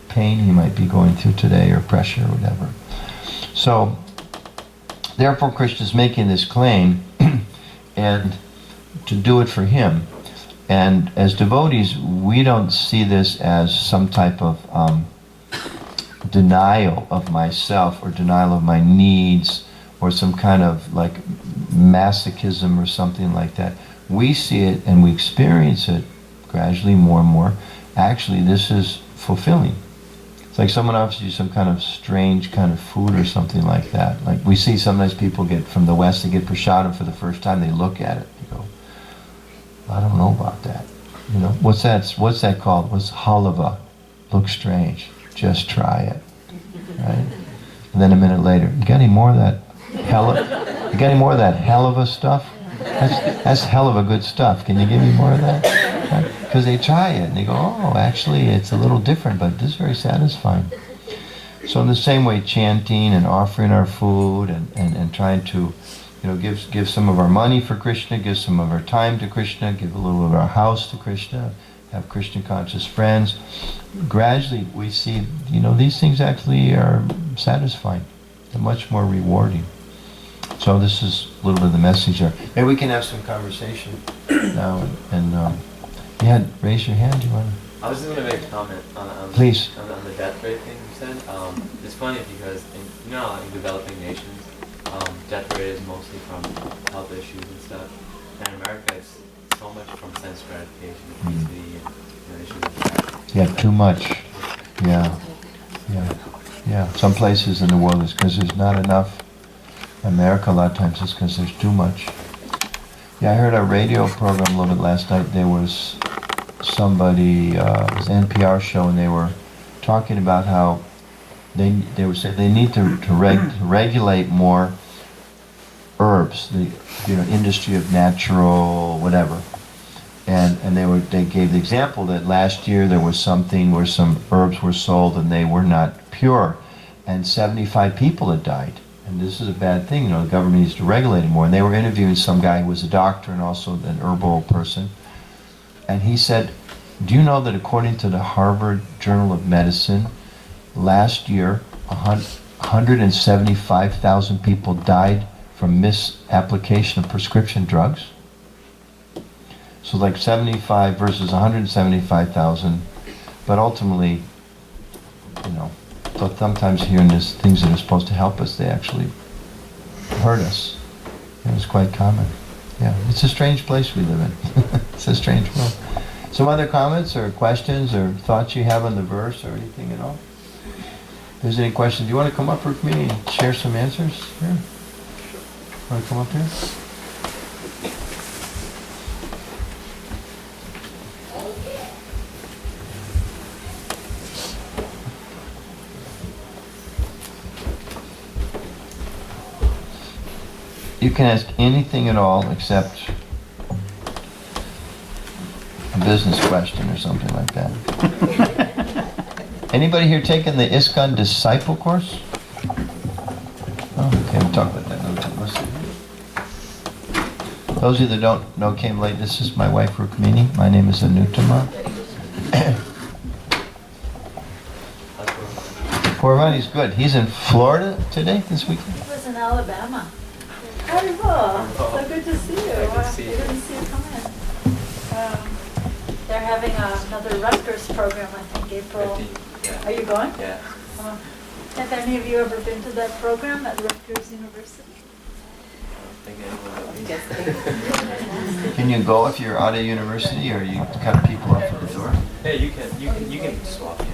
pain he might be going through today, or pressure, or whatever. So, therefore, Krishna's making this claim, and to do it for him. And as devotees, we don't see this as some type of denial of myself, or denial of my needs, or some kind of like masochism or something like that. We see it and we experience it gradually more and more. Actually, this is fulfilling. It's like someone offers you some kind of strange kind of food or something like that. Like we see sometimes people get from the West, they get prasadam for the first time, they look at it, they go, I don't know about that. What's that called? What's halava? Looks strange. Just try it. Right? And then a minute later, you got any more of that halava stuff? That's hell of a good stuff. Can you give me more of that? Because they try it and they go, oh, actually it's a little different, but this is very satisfying. So in the same way, chanting and offering our food and trying to give some of our money for Krishna, give some of our time to Krishna, give a little of our house to Krishna, have Krishna conscious friends. Gradually we see, these things actually are satisfying. They're much more rewarding. So this is a little bit of the message there. Maybe we can have some conversation now. Raise your hand. Do you want to? I was just going to make a comment on Please. On the death rate thing you said. It's funny because in developing nations, death rate is mostly from health issues and stuff. And in America, it's so much from sense gratification, obesity, and issues like that. Yeah, too much. Yeah. Some places in the world it's because there's not enough. America, a lot of times, it's because there's too much. Yeah, I heard a radio program a little bit last night. There was somebody, it was an NPR show, and they were talking about how they were saying they need to regulate more herbs, the industry of natural whatever. And they gave the example that last year there was something where some herbs were sold and they were not pure, and 75 people had died. And this is a bad thing, the government needs to regulate it more. And they were interviewing some guy who was a doctor and also an herbal person. And he said, do you know that according to the Harvard Journal of Medicine, last year 175,000 people died from misapplication of prescription drugs? So like 75 versus 175,000, but ultimately, but sometimes hearing this things that are supposed to help us, they actually hurt us. It's quite common. Yeah, it's a strange place we live in. It's a strange world. Some other comments or questions or thoughts you have on the verse or anything at all? there's any questions, do you want to come up, Rukmini, and share some answers here? Want to come up here? You can ask anything at all except a business question or something like that. Anybody here taking the ISKCON Disciple course? Oh, okay, we'll talk about that another time. Those of you that don't know came late. This is my wife Rukmini. My name is Anuttama. Corvani's good. He's in Florida today, this weekend? He was in Alabama. Wonderful. So good to see you. Good to see you. I didn't see you come in. They're having another Rutgers program, I think, April. 50, yeah. Are you going? Yeah. Have any of you ever been to that program at Rutgers University? I don't think anyone will be. Can you go if you're out of university, or you cut people off at the door? Yeah, you can swap in.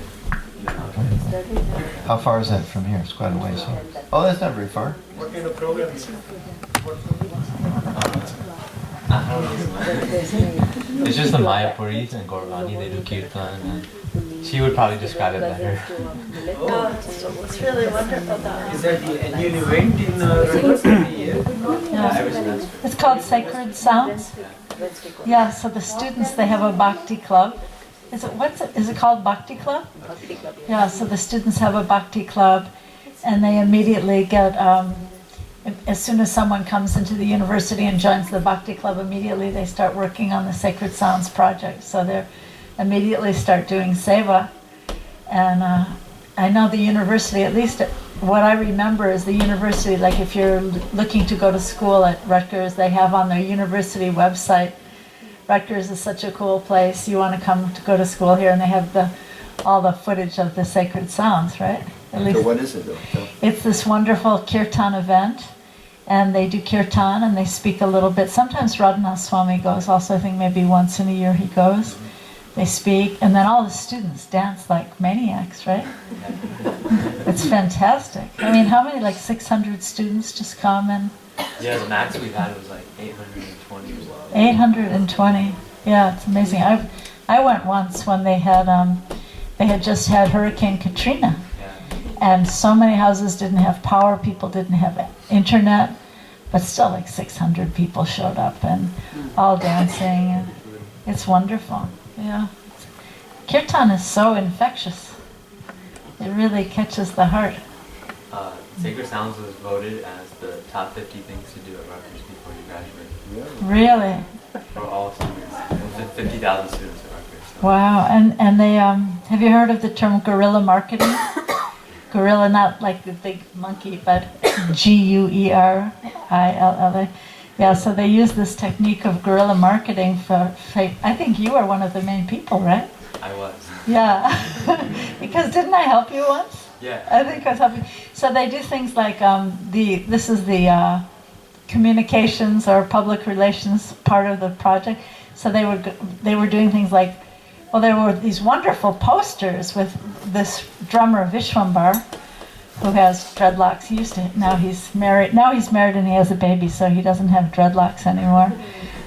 How far is that from here? It's quite a ways. Huh? Oh, that's not very far. What kind of program is it? It's just the Mayapuris and Gaurvani, they do kirtan, and she would probably describe it better. Oh, it's really wonderful. Is that the annual event in Rutgers every year? Every semester. It's called Sacred Sounds. Yeah, so the students, they have a Bhakti club. Is it called Bhakti Club? Yeah, so the students have a Bhakti club, and they immediately get, as soon as someone comes into the university and joins the Bhakti Club, immediately they start working on the Sacred Sounds project. So they immediately start doing seva. And I know the university, at least what I remember is the university, like if you're looking to go to school at Rutgers, they have on their university website, Rutgers is such a cool place, you want to come to go to school here, and they have all the footage of the Sacred Sounds, right? At least So what is it though? it's this wonderful kirtan event, and they do kirtan and they speak a little bit. Sometimes Radhanath Swami goes also, I think maybe once in a year he goes. They speak, and then all the students dance like maniacs, right? It's fantastic. I mean, how many, like 600 students just come and... Yeah, the max we had was like 820 or something. 820. Yeah, it's amazing. I went once when they had just had Hurricane Katrina, and so many houses didn't have power, people didn't have internet, but still like 600 people showed up and all dancing, and it's wonderful. Yeah, kirtan is so infectious. It really catches the heart. Sacred Sounds was voted as the top 50 things to do at Rutgers before you graduate. Really? For all students. It was 50,000 students at Rutgers. So. Wow. And they have you heard of the term guerrilla marketing? Guerrilla, not like the big monkey, but Guerrilla. Yeah, so they use this technique of guerrilla marketing for, I think you are one of the main people, right? I was. Yeah. Because didn't I help you once? Yeah. I think I was helping. So they do things like this is the communications or public relations part of the project. So they were doing things like, well, there were these wonderful posters with this drummer Vishwambar, who has dreadlocks. He used to. Now he's married. Now he's married and he has a baby, so he doesn't have dreadlocks anymore.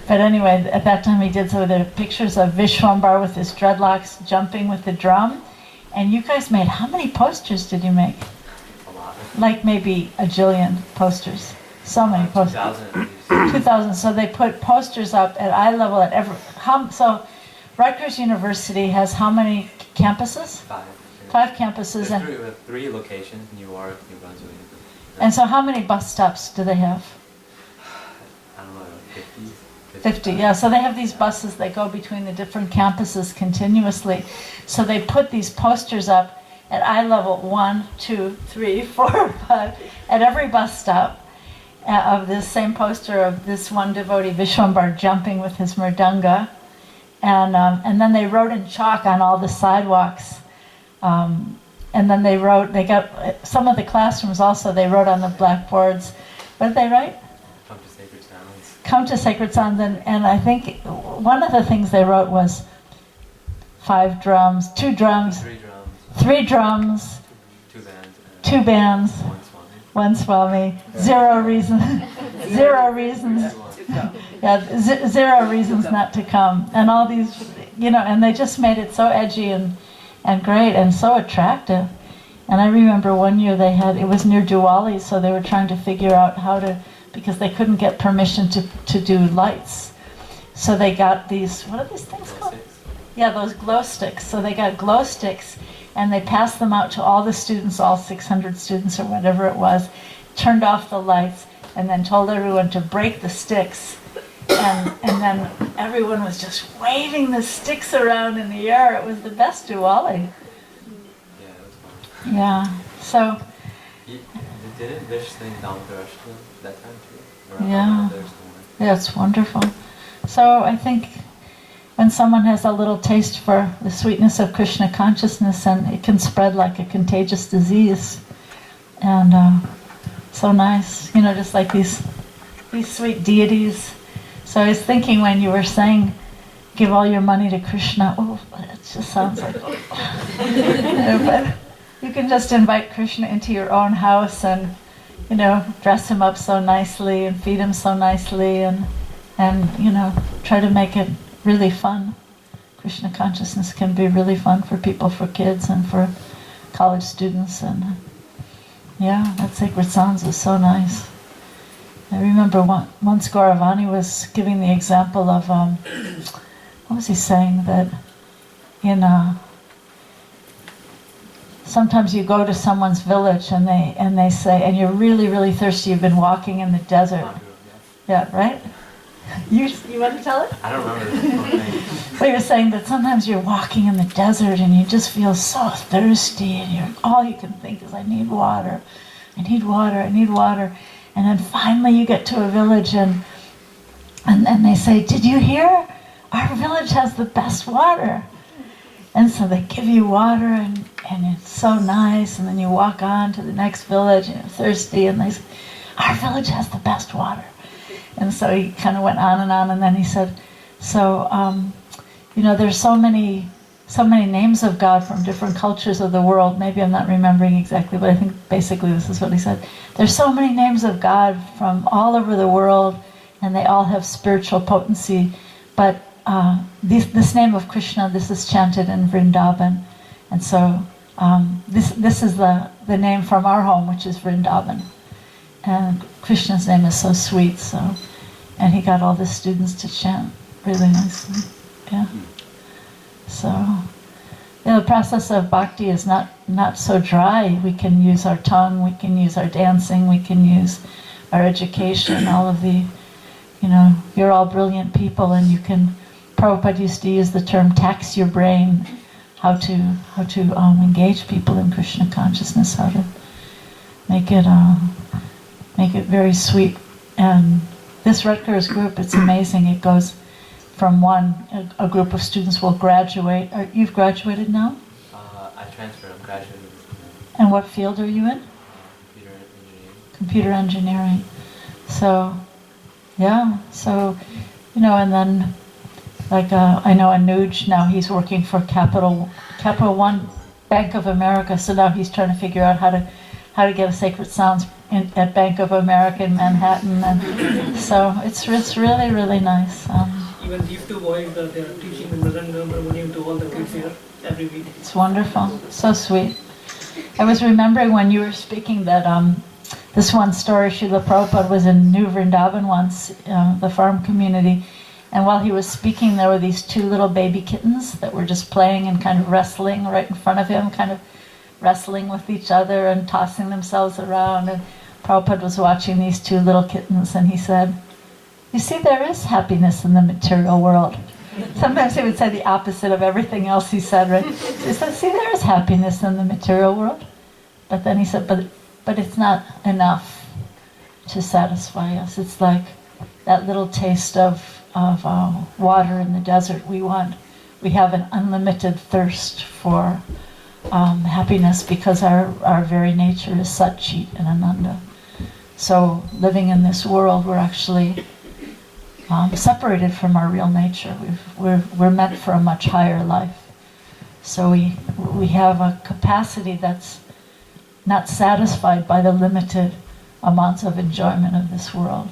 But anyway, at that time he did. So there are pictures of Vishwambar with his dreadlocks jumping with the drum. And you guys made, how many posters did you make? A lot. Like maybe a jillion posters. So many posters. 2,000 at least. 2,000. So they put posters up at eye level at every. So Rutgers University has how many campuses? 5. 5 campuses. There's And 3 locations: New York, New Brunswick. and so how many bus stops do they have? I don't know, 50. 50, yeah. So they have these buses that go between the different campuses continuously. So they put these posters up at eye level 1, 2, 3, 4, 5 at every bus stop of this same poster of this one devotee Vishwambar jumping with his mridanga, and then they wrote in chalk on all the sidewalks. And then they got some of the classrooms also. They wrote on the blackboards. What did they write? Come to Sacred Sounds. Come to Sacred Sounds, and I think one of the things they wrote was 5 drums, 2 drums, 3 drums. 3 drums, 2 bands. 2 bands, One Swami. 1 Swami, 0 reasons, 0 reasons, yeah, 0 reasons not to come, and all these, and they just made it so edgy and great and so attractive. And I remember one year it was near Diwali, so they were trying to figure out how to, because they couldn't get permission to do lights. So they got these, what are these things called? Yeah, those glow sticks. So they got glow sticks, and they passed them out to all the students, all 600 students or whatever it was, turned off the lights, and then told everyone to break the sticks. And then everyone was just waving the sticks around in the air. It was the best Diwali. Yeah, it was fun. Yeah, so... Didn't Vish sing Down the Rushton that time too? Yeah. Yeah, it's wonderful. So I think when someone has a little taste for the sweetness of Krishna consciousness, and it can spread like a contagious disease. And so nice, just like these sweet deities. So I was thinking when you were saying, give all your money to Krishna, it just sounds like, but you can just invite Krishna into your own house and, dress him up so nicely and feed him so nicely and try to make it really fun. Krishna consciousness can be really fun for people, for kids and for college students. And that sacred sounds is so nice. I remember once Gauravani was giving the example of, what was he saying, that sometimes you go to someone's village and they say, and you're really, really thirsty, you've been walking in the desert. Yeah, right? You want to tell it? I don't remember this whole thing. Well, you're saying that sometimes you're walking in the desert and you just feel so thirsty, and all you can think is, I need water, I need water, I need water. And then finally you get to a village and they say, did you hear? Our village has the best water. And so they give you water and it's so nice. And then you walk on to the next village and you're thirsty and they say, our village has the best water. And so he kind of went on, and then he said, so, there's so many names of God from different cultures of the world. Maybe I'm not remembering exactly, but I think basically this is what he said. There's so many names of God from all over the world, and they all have spiritual potency. But this name of Krishna, this is chanted in Vrindavan. And so this is the name from our home, which is Vrindavan. And Krishna's name is so sweet, and he got all the students to chant really nicely. Yeah. So, the process of bhakti is not so dry. We can use our tongue, we can use our dancing, we can use our education, all of the, you're all brilliant people, and you can, Prabhupada used to use the term tax your brain, how to engage people in Krishna consciousness, how to make it very sweet. And this Rutgers group, it's amazing. It goes from a group of students will graduate. You've graduated now? I transferred. I'm graduating. And what field are you in? Computer engineering. Computer engineering. So, yeah. So, and then, I know Anuj now, he's working for Capital One Bank of America. So now he's trying to figure out how to get a Sacred Sounds at Bank of America in Manhattan. And so it's really, really nice. Even these two boys, they are teaching in Vrindavan to all the kids here every week. It's wonderful. So sweet. I was remembering when you were speaking that this one story, Srila Prabhupada was in New Vrindavan once, the farm community, and while he was speaking, there were these 2 little baby kittens that were just playing and kind of wrestling right in front of him, kind of wrestling with each other and tossing themselves around. And Prabhupada was watching these 2 little kittens, and he said, you see, there is happiness in the material world. Sometimes he would say the opposite of everything else he said, right? He said, see, there is happiness in the material world. But then he said, but it's not enough to satisfy us. It's like that little taste of water in the desert. We have an unlimited thirst for happiness because our very nature is Satchit and Ananda. So living in this world, we're actually separated from our real nature. We're meant for a much higher life. So we have a capacity that's not satisfied by the limited amounts of enjoyment of this world.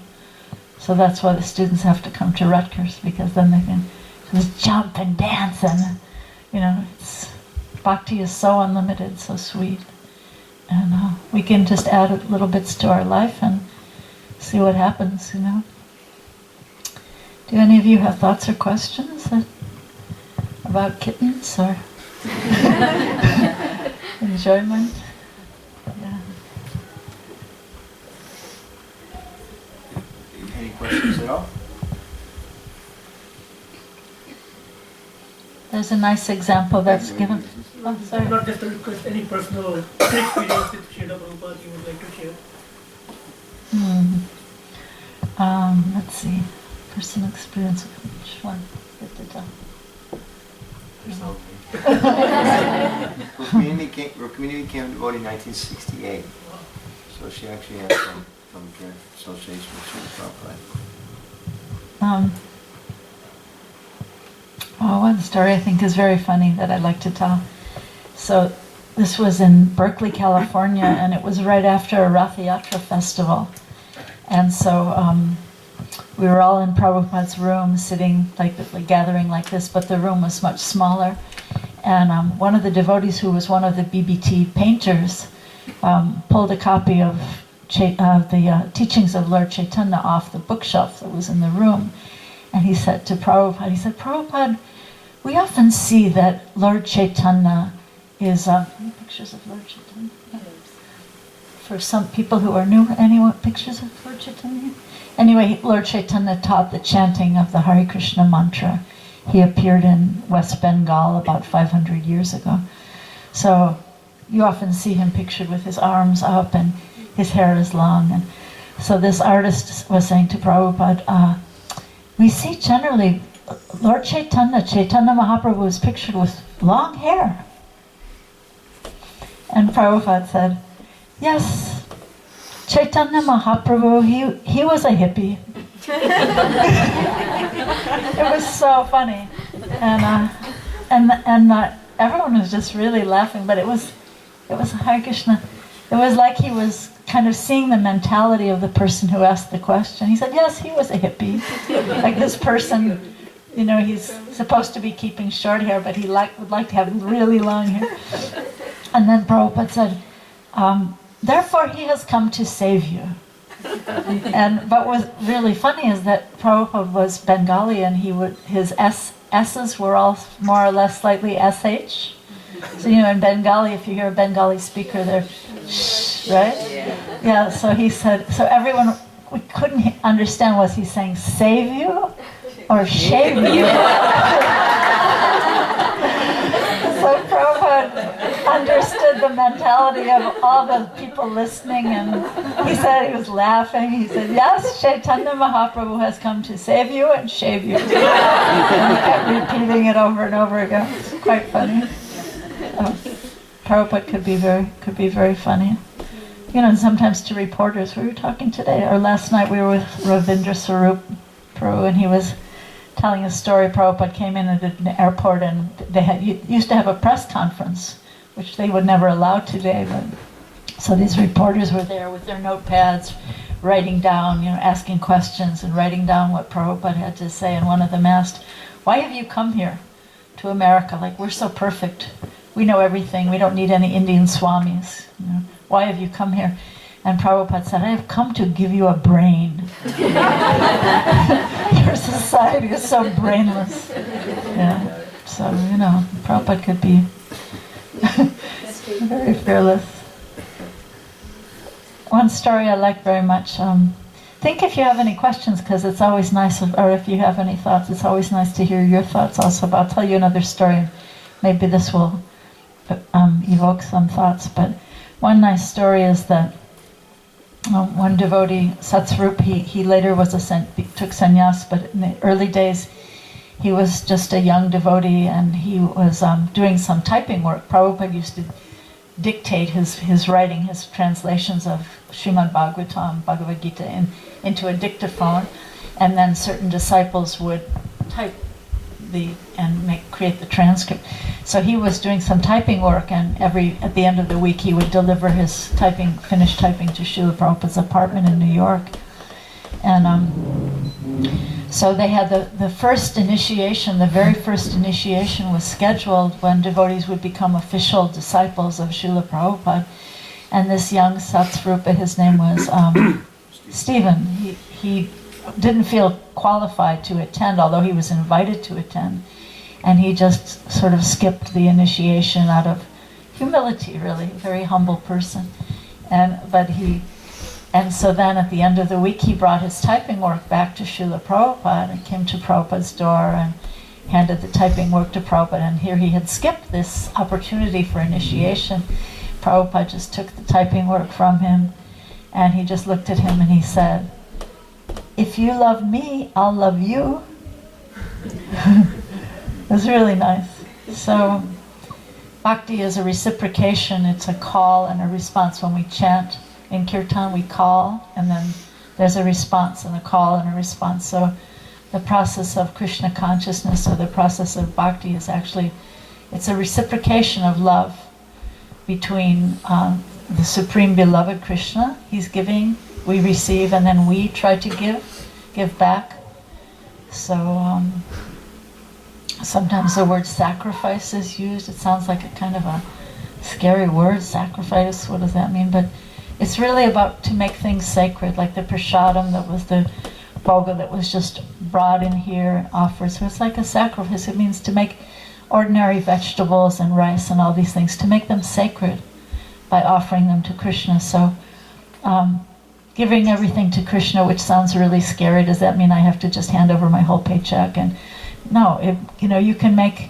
So that's why the students have to come to Rutgers, because then they can just jump and dance, and Bhakti is so unlimited, so sweet. And we can just add little bits to our life and see what happens, Do any of you have thoughts or questions about kittens or enjoyment? Yeah. Any questions at all? There's a nice example that's given. Oh, sorry. Not just a request, any personal experience with Srila Prabhupada you would like to share? Let's see. Personal experience. Which one? Rukminievi came to Bodhi in 1968. So she actually had some direct association with Srila Prabhupada. One story I think is very funny that I'd like to tell. So this was in Berkeley, California, and it was right after a Rath Yatra festival. And so we were all in Prabhupada's room, sitting gathering like this, but the room was much smaller. And one of the devotees, who was one of the BBT painters, pulled a copy of the teachings of Lord Chaitanya off the bookshelf that was in the room. And he said to Prabhupada, Prabhupada, we often see that Lord Chaitanya is, any pictures of Lord Chaitanya? For some people who are new, anyone pictures of Lord Chaitanya? Anyway, Lord Chaitanya taught the chanting of the Hare Krishna mantra. He appeared in West Bengal about 500 years ago. So you often see him pictured with his arms up and his hair is long. And so this artist was saying to Prabhupada, we see generally Lord Chaitanya Mahaprabhu is pictured with long hair. And Prabhupada said, yes, Chaitanya Mahaprabhu, he was a hippie. It was so funny. And everyone was just really laughing, but it was Hare Krishna. It was like he was kind of seeing the mentality of the person who asked the question. He said, yes, he was a hippie. Like this person, he's supposed to be keeping short hair, but he would like to have really long hair. And then Prabhupada said, therefore he has come to save you. But what's really funny is that Prabhupada was Bengali, and his S's were all more or less slightly SH. So in Bengali, if you hear a Bengali speaker, they're shh, right? Yeah, so he said, so everyone, we couldn't understand, was he saying save you or shave you? So Prabhupada understood the mentality of all the people listening, and he said, he was laughing, he said, yes, Chaitanya Mahaprabhu has come to save you and shave you. And he kept repeating it over and over again. It's quite funny. Prabhupada could be very funny. And sometimes to reporters, we were talking today, or last night we were with Ravindra Swarup Prabhu, and he was telling a story. Prabhupada came in at an airport, and they used to have a press conference, which they would never allow today. But so these reporters were there with their notepads, writing down, asking questions and writing down what Prabhupada had to say. And one of them asked, "Why have you come here to America? Like, we're so perfect. We know everything. We don't need any Indian swamis. Why have you come here?" And Prabhupada said, "I have come to give you a brain. Your society is so brainless." Yeah. So, Prabhupada could be very fearless. One story I like very much. Think if you have any questions, because it's always nice, or if you have any thoughts, it's always nice to hear your thoughts also. But I'll tell you another story. Maybe this will evoke some thoughts. But one nice story is that one devotee, Satsvarup, he later took sannyas, but in the early days he was just a young devotee, and he was doing some typing work. Prabhupada used to dictate his writing, his translations of Srimad Bhagavatam, Bhagavad Gita into a dictaphone, and then certain disciples would type create the transcript. So he was doing some typing work, and at the end of the week he would deliver his finished typing to Srila Prabhupada's apartment in New York. And so they had the first initiation, the very first initiation was scheduled when devotees would become official disciples of Srila Prabhupada. And this young Satsvarupa, his name was Stephen. He didn't feel qualified to attend, although he was invited to attend. And he just sort of skipped the initiation out of humility, really, a very humble person. And so then at the end of the week, he brought his typing work back to Srila Prabhupada and came to Prabhupada's door and handed the typing work to Prabhupada. And here he had skipped this opportunity for initiation. Prabhupada just took the typing work from him, and he just looked at him and he said, "If you love me, I'll love you." It was really nice. So Bhakti is a reciprocation. It's a call and a response. When we chant in Kirtan, we call, and then there's a response and a call and a response. So the process of Krishna consciousness, or the process of Bhakti, is actually, it's a reciprocation of love between the Supreme Beloved Krishna. He's giving, we receive, and then we try to give back. So sometimes the word sacrifice is used. It sounds like a kind of a scary word, sacrifice. What does that mean? But it's really about to make things sacred, like the prasadam that was the bhoga that was just brought in here and offered. So it's like a sacrifice. It means to make ordinary vegetables and rice and all these things, to make them sacred by offering them to Krishna. So giving everything to Krishna, which sounds really scary, does that mean I have to just hand over my whole paycheck? And no, you can make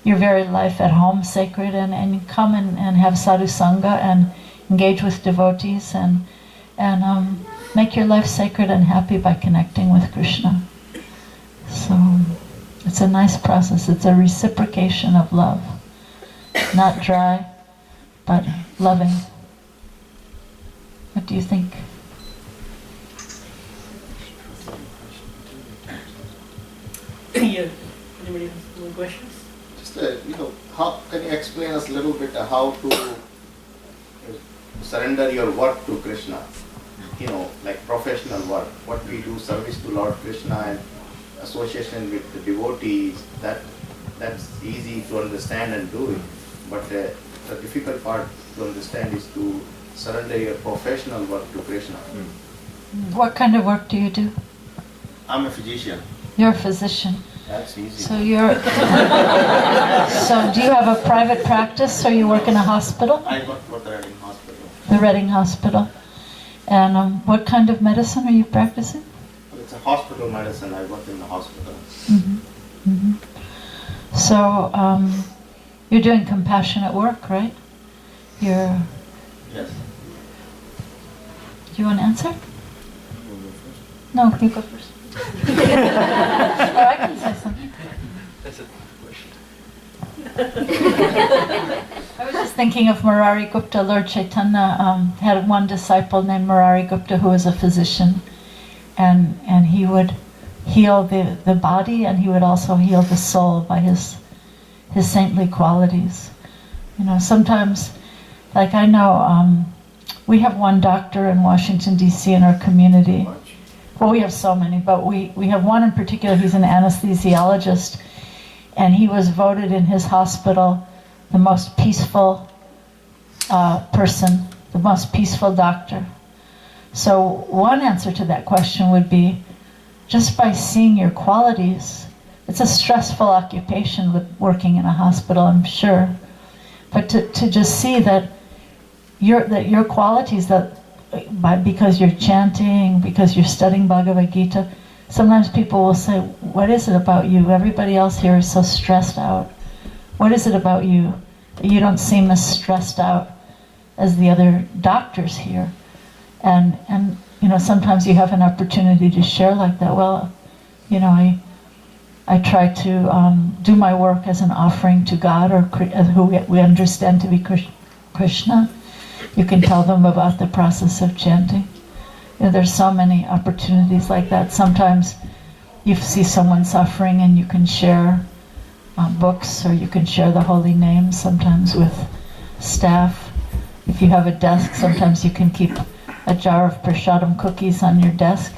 your very life at home sacred, and come and have sadhu sangha and engage with devotees and make your life sacred and happy by connecting with Krishna. So it's a nice process. It's a reciprocation of love. Not dry, but loving. What do you think? Yeah. Anybody has more questions? Just, how can you explain us a little bit how to surrender your work to Krishna? Like professional work, what we do, service to Lord Krishna and association with the devotees, that's easy to understand and do it. But the difficult part to understand is to surrender your professional work to Krishna. What kind of work do you do? I'm a physician. You're a physician. That's easy. So so do you have a private practice, or you work in a hospital? I work for the Reading Hospital. The Reading Hospital. And what kind of medicine are you practicing? Well, it's a hospital medicine. I work in the hospital. Mm-hmm. Mm-hmm. So you're doing compassionate work, right? Yes. Do you want to answer? No, you go first. Or I can say something. That's a question. I was just thinking of Murari Gupta. Lord Chaitanya had one disciple named Murari Gupta who was a physician, and he would heal the body, and he would also heal the soul by his saintly qualities. Sometimes, like I know, we have one doctor in Washington, D.C. in our community. Well, we have so many, but we have one in particular. He's an anesthesiologist, and he was voted in his hospital the most peaceful person, the most peaceful doctor. So one answer to that question would be, just by seeing your qualities, it's a stressful occupation with working in a hospital, I'm sure, but to just see that your qualities, because you're chanting, because you're studying Bhagavad Gita, sometimes people will say, what is it about you? Everybody else here is so stressed out. What is it about you that you don't seem as stressed out as the other doctors here? And sometimes you have an opportunity to share like that. Well, I try to do my work as an offering to God, or who we understand to be Krishna. You can tell them about the process of chanting. There's so many opportunities like that. Sometimes you see someone suffering and you can share books, or you can share the holy name sometimes with staff. If you have a desk, sometimes you can keep a jar of prasadam cookies on your desk,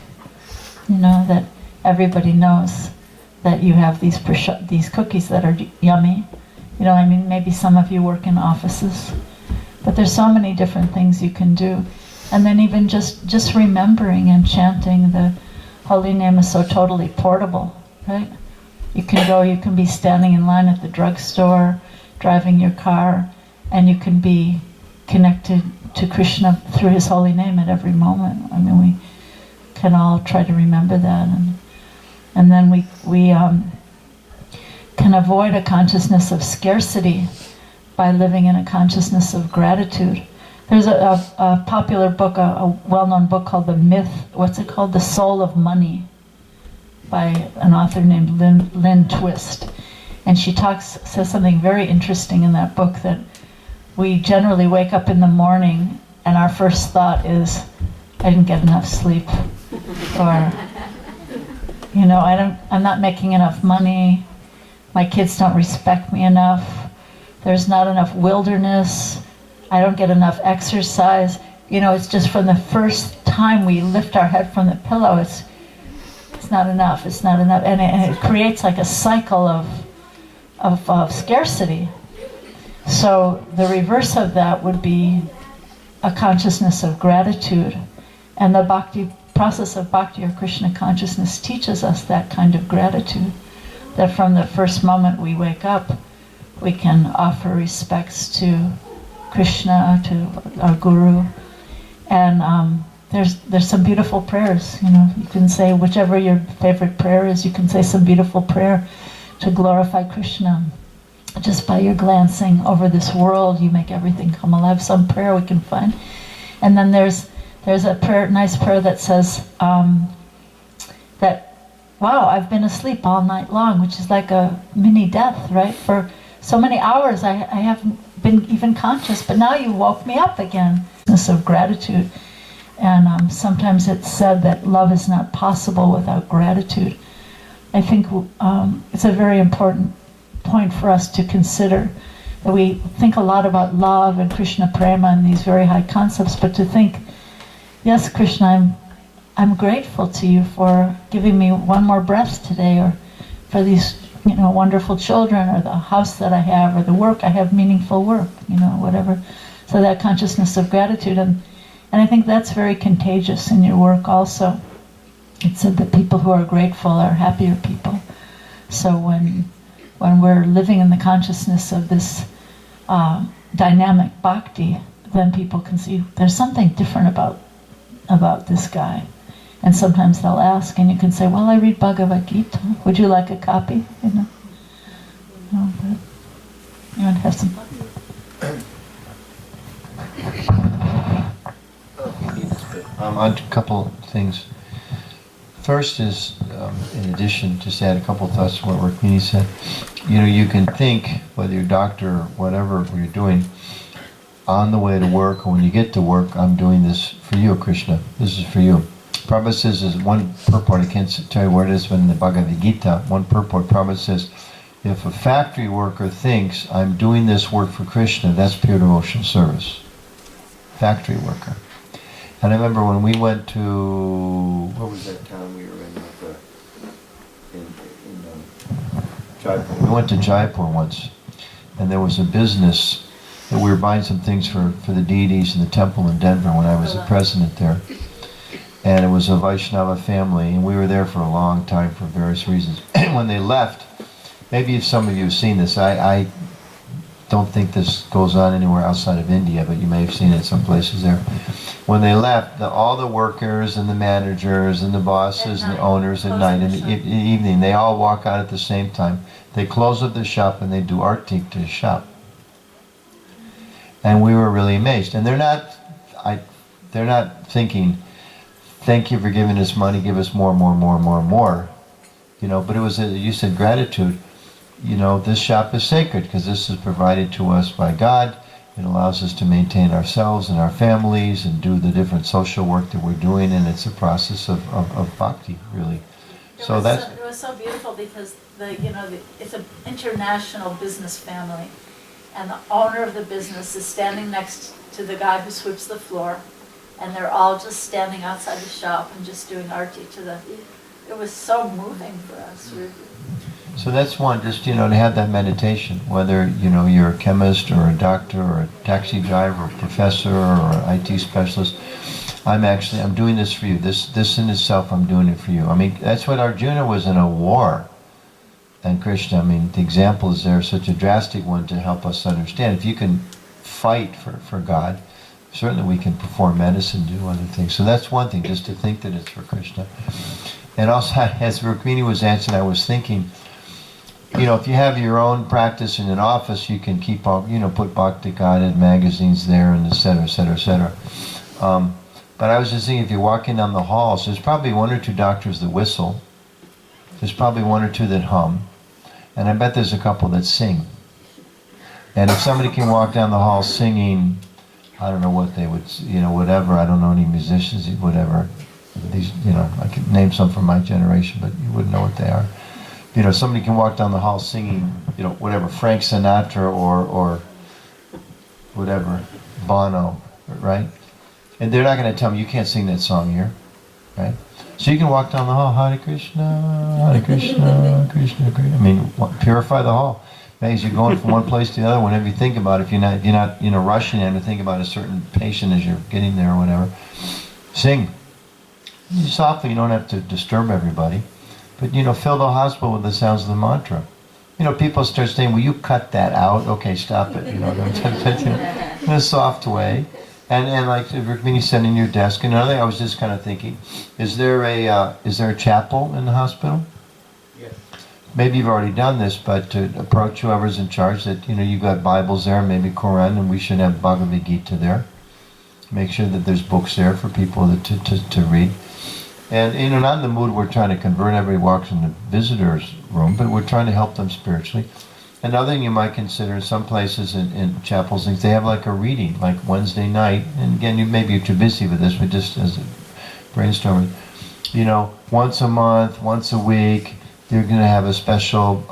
that everybody knows that you have these cookies that are yummy. Maybe some of you work in offices, but there's so many different things you can do. And then even just remembering and chanting the holy name is so totally portable, right? You can be standing in line at the drugstore, driving your car, and you can be connected to Krishna through his holy name at every moment. We can all try to remember that. And then we can avoid a consciousness of scarcity by living in a consciousness of gratitude. There's a popular book, a well-known book called The Soul of Money, by an author named Lynn Twist. And she says something very interesting in that book, that we generally wake up in the morning and our first thought is, I didn't get enough sleep, or, I'm not making enough money, my kids don't respect me enough, there's not enough wilderness, I don't get enough exercise. It's just from the first time we lift our head from the pillow, it's not enough, and it creates like a cycle of scarcity. So the reverse of that would be a consciousness of gratitude, and the process of bhakti or Krishna consciousness teaches us that kind of gratitude, that from the first moment we wake up, we can offer respects to Krishna, to our Guru, and there's some beautiful prayers. You can say whichever your favorite prayer is. You can say some beautiful prayer to glorify Krishna. Just by your glancing over this world, you make everything come alive. Some prayer we can find, and then there's a nice prayer that says that, wow, I've been asleep all night long, which is like a mini death, right? For so many hours I haven't been even conscious, but now you woke me up again. This of gratitude. And sometimes it's said that love is not possible without gratitude. I think it's a very important point for us to consider, that we think a lot about love and Krishna prema and these very high concepts, but to think, yes, Krishna, I'm grateful to you for giving me one more breath today, or for these wonderful children, or the house that I have, or the work I have, meaningful work, whatever. So that consciousness of gratitude, and I think that's very contagious in your work also. It's said that people who are grateful are happier people. So when we're living in the consciousness of this dynamic bhakti, then people can see there's something different about this guy. And sometimes they'll ask, and you can say, well, I read Bhagavad Gita. Would you like a copy? But you want to have some. On a couple things. First is, in addition, just to add a couple thoughts to what Rukminievi said. You can think, whether you're a doctor or whatever you're doing, on the way to work, or when you get to work, I'm doing this for you, Krishna. This is for you. Prabhupada says, there's one purport, I can't tell you where it is, but in the Bhagavad Gita, one purport, Prabhupada says, if a factory worker thinks, I'm doing this work for Krishna, that's pure devotional service. Factory worker. And I remember when we went to, what was that town we were in Jaipur. We went to Jaipur once, and there was a business that we were buying some things for the deities in the temple in Denver when I was the president there. And it was a Vaishnava family, and we were there for a long time for various reasons. And when they left, maybe some of you have seen this, I don't think this goes on anywhere outside of India, but you may have seen it some places there. When they left, all the workers and the managers and the bosses and the owners at night, in the evening, they all walk out at the same time. They close up the shop and they do artik to the shop. And we were really amazed. And they're not thinking, thank you for giving us money, give us more. But it was, you said gratitude. This shop is sacred because this is provided to us by God. It allows us to maintain ourselves and our families and do the different social work that we're doing, and it's a process of bhakti, really. It was so beautiful because it's an international business family, and the owner of the business is standing next to the guy who sweeps the floor, and they're all just standing outside the shop and just doing arti to them. It was so moving for us. So that's one, just, to have that meditation, whether, you're a chemist or a doctor or a taxi driver or a professor or an IT specialist. I'm doing this for you. This in itself, I'm doing it for you. I mean, that's what Arjuna was in a war. And Krishna, the example is there, such a drastic one to help us understand. If you can fight for God, certainly we can perform medicine, do other things. So that's one thing, just to think that it's for Krishna. And also, as Rukminievi was answering, I was thinking, if you have your own practice in an office, you can keep all, put Bhakti guided magazines there and et cetera, et cetera, et cetera. But I was just thinking, if you're walking down the halls, there's probably one or two doctors that whistle. There's probably one or two that hum. And I bet there's a couple that sing. And if somebody can walk down the hall singing, I don't know what they would, whatever, I don't know any musicians, whatever. These, I could name some from my generation, but you wouldn't know what they are. Somebody can walk down the hall singing, whatever, Frank Sinatra or whatever, Bono, right? And they're not going to tell me, you can't sing that song here, right? So you can walk down the hall, Hare Krishna, Krishna Krishna. Purify the hall. As you're going from one place to the other, whenever you think about it, if you're not, rushing in to think about a certain patient as you're getting there or whatever, sing. Softly, you don't have to disturb everybody. But, fill the hospital with the sounds of the mantra. People start saying, will you cut that out? Okay, stop it. In a soft way. And like Rukmini said, in your desk. And another thing I was just kind of thinking, is there a chapel in the hospital? Yes. Maybe you've already done this, but to approach whoever's in charge that, you've got Bibles there, maybe Quran, and we should have Bhagavad Gita there. Make sure that there's books there for people to read. And not in the mood we're trying to convert everybody walks in the visitor's room, but we're trying to help them spiritually. Another thing you might consider, in some places in chapels, they have like a reading, like Wednesday night. And again, maybe you're too busy with this, but just as a brainstorming, once a month, once a week, you're going to have a special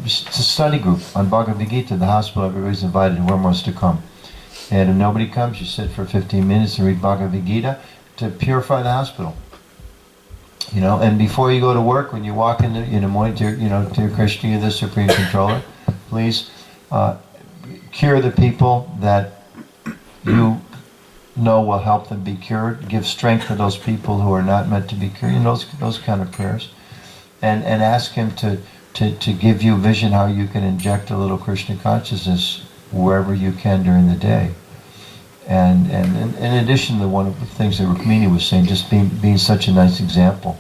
study group on Bhagavad Gita. The hospital, everybody's invited, whoever wants to come. And if nobody comes, you sit for 15 minutes and read Bhagavad Gita to purify the hospital. And before you go to work, when you walk in the morning to your Krishna, you're the Supreme Controller, please cure the people that you know will help them be cured. Give strength to those people who are not meant to be cured. Those kind of prayers, and ask Him to give you vision how you can inject a little Krishna consciousness wherever you can during the day. And in addition to one of the things that Rukmini was saying, just being such a nice example.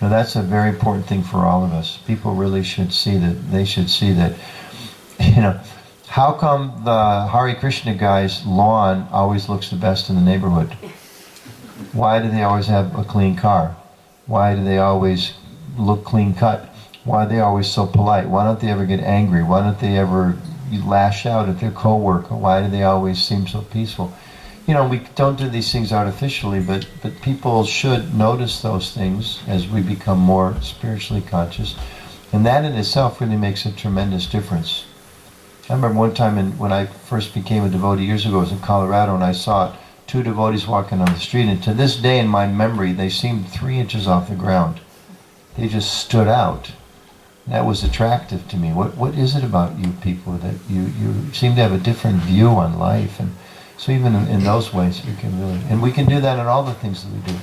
That's a very important thing for all of us. People really should see that. They should see that, how come the Hare Krishna guy's lawn always looks the best in the neighborhood? Why do they always have a clean car? Why do they always look clean cut? Why are they always so polite? Why don't they ever get angry? Why don't they ever lash out at their co-worker? Why do they always seem so peaceful? We don't do these things artificially, but people should notice those things as we become more spiritually conscious. And that in itself really makes a tremendous difference. I remember one time when I first became a devotee years ago, I was in Colorado, and I saw two devotees walking on the street, and to this day in my memory, they seemed 3 inches off the ground. They just stood out. That was attractive to me. What is it about you people that you seem to have a different view on life? And so even in those ways, we can really, and we can do that in all the things that we do.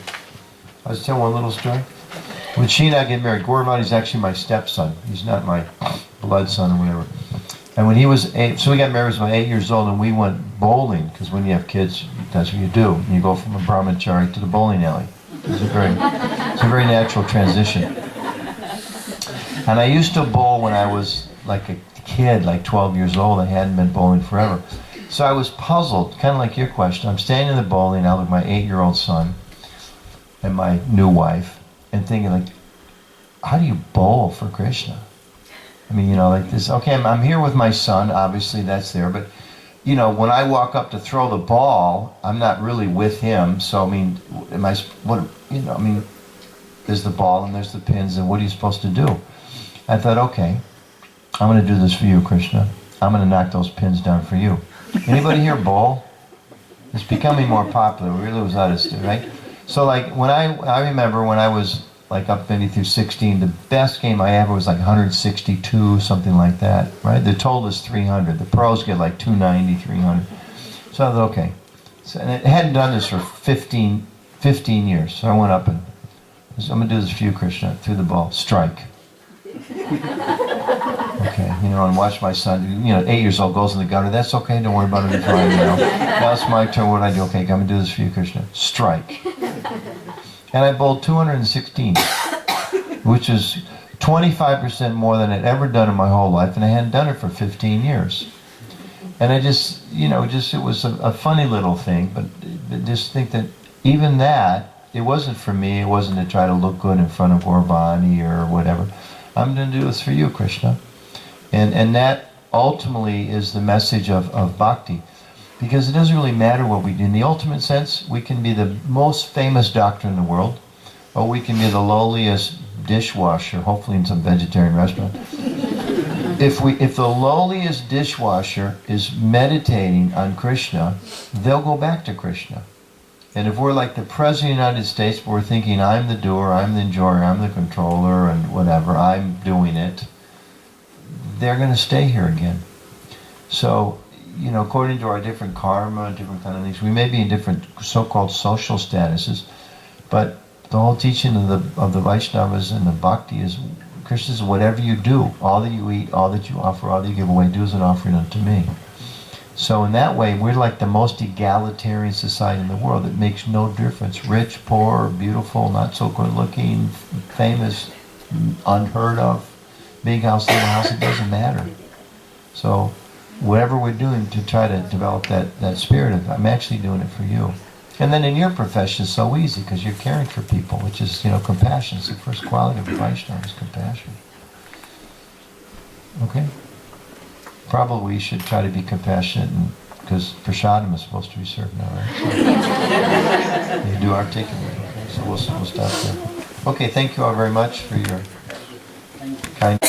I was telling one little story. When she and I get married, Gauravani's actually my stepson. He's not my blood son or whatever. And when he was 8, so we got married when I was 8 years old, and we went bowling, because when you have kids, that's what you do. You go from a brahmachari to the bowling alley. It's a very natural transition. And I used to bowl when I was like a kid, like 12 years old. I hadn't been bowling forever. So I was puzzled, kind of like your question. I'm standing in the bowling alley with my 8-year-old son and my new wife, and thinking like, how do you bowl for Krishna? Like this, okay, I'm here with my son, obviously that's there, but when I walk up to throw the ball, I'm not really with him, so there's the ball and there's the pins, and what are you supposed to do? I thought, okay, I'm going to do this for you, Krishna. I'm going to knock those pins down for you. Anybody here bowl? It's becoming more popular. We really was out of right? So like when I remember when I was like up maybe through 16, the best game I ever was like 162, something like that, right? The total is 300. The pros get like 290, 300. So I thought, okay. So, and I hadn't done this for 15 years. So I went up and I'm going to do this for you, Krishna. Threw the ball. Strike. Okay, and watch my son, 8 years old, goes in the gutter. That's okay, don't worry about it, it's fine, Now it's my turn, what do I do? Okay, I'm going to do this for you, Krishna. Strike. And I bowled 216, which is 25% more than I'd ever done in my whole life, and I hadn't done it for 15 years. And I just, it was a funny little thing, but just think that even that, it wasn't for me, it wasn't to try to look good in front of Orvani or whatever. I'm going to do this for you, Krishna. And that ultimately is the message of bhakti. Because it doesn't really matter what we do. In the ultimate sense, we can be the most famous doctor in the world, or we can be the lowliest dishwasher, hopefully in some vegetarian restaurant. If the lowliest dishwasher is meditating on Krishna, they'll go back to Krishna. And if we're like the President of the United States, we're thinking, I'm the doer, I'm the enjoyer, I'm the controller, and whatever, I'm doing it, they're going to stay here again. So, according to our different karma, different kind of things, we may be in different so-called social statuses, but the whole teaching of the Vaishnavas and the Bhakti is, Krishna says, whatever you do, all that you eat, all that you offer, all that you give away, do as an offering unto me. So in that way, we're like the most egalitarian society in the world. It makes no difference. Rich, poor, beautiful, not so good looking, famous, unheard of, big house, little house, it doesn't matter. So whatever we're doing to try to develop that spirit of, I'm actually doing it for you. And then in your profession, it's so easy because you're caring for people, which is, compassion. It's the first quality of a Vaishnava is compassion. Okay? Probably we should try to be compassionate, because prasadam is supposed to be served now, right? So, you do articulate, okay? So we'll stop there. Okay, thank you all very much for your kind.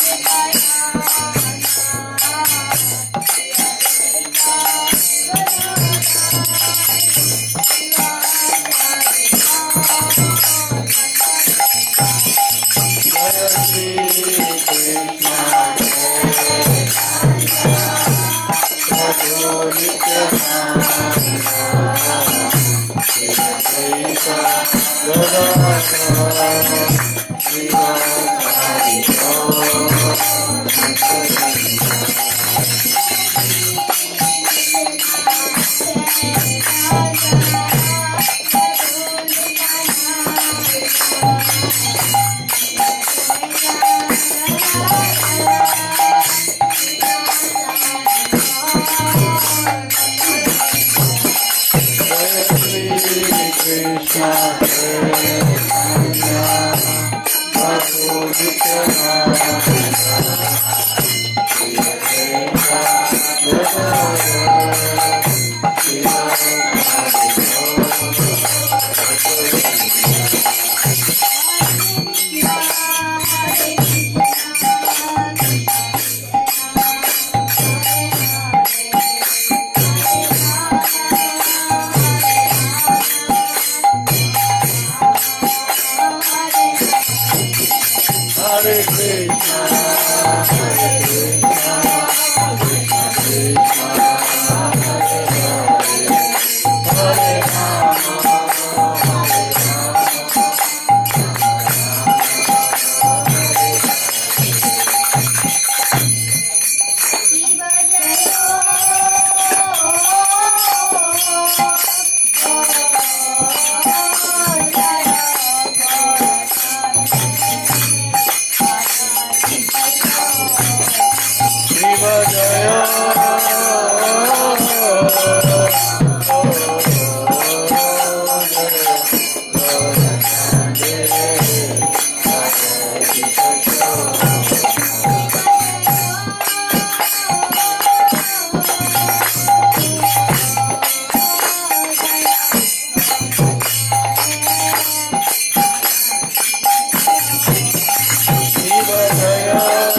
Jaya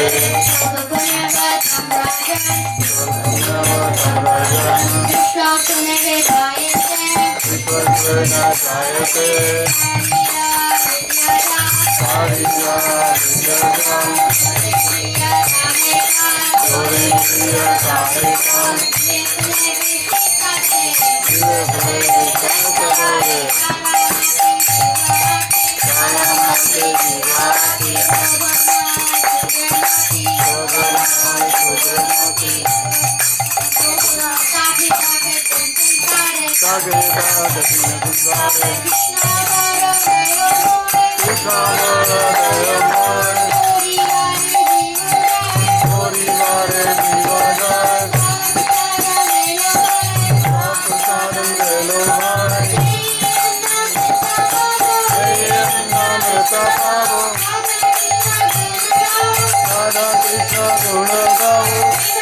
Krishna Guna Gaur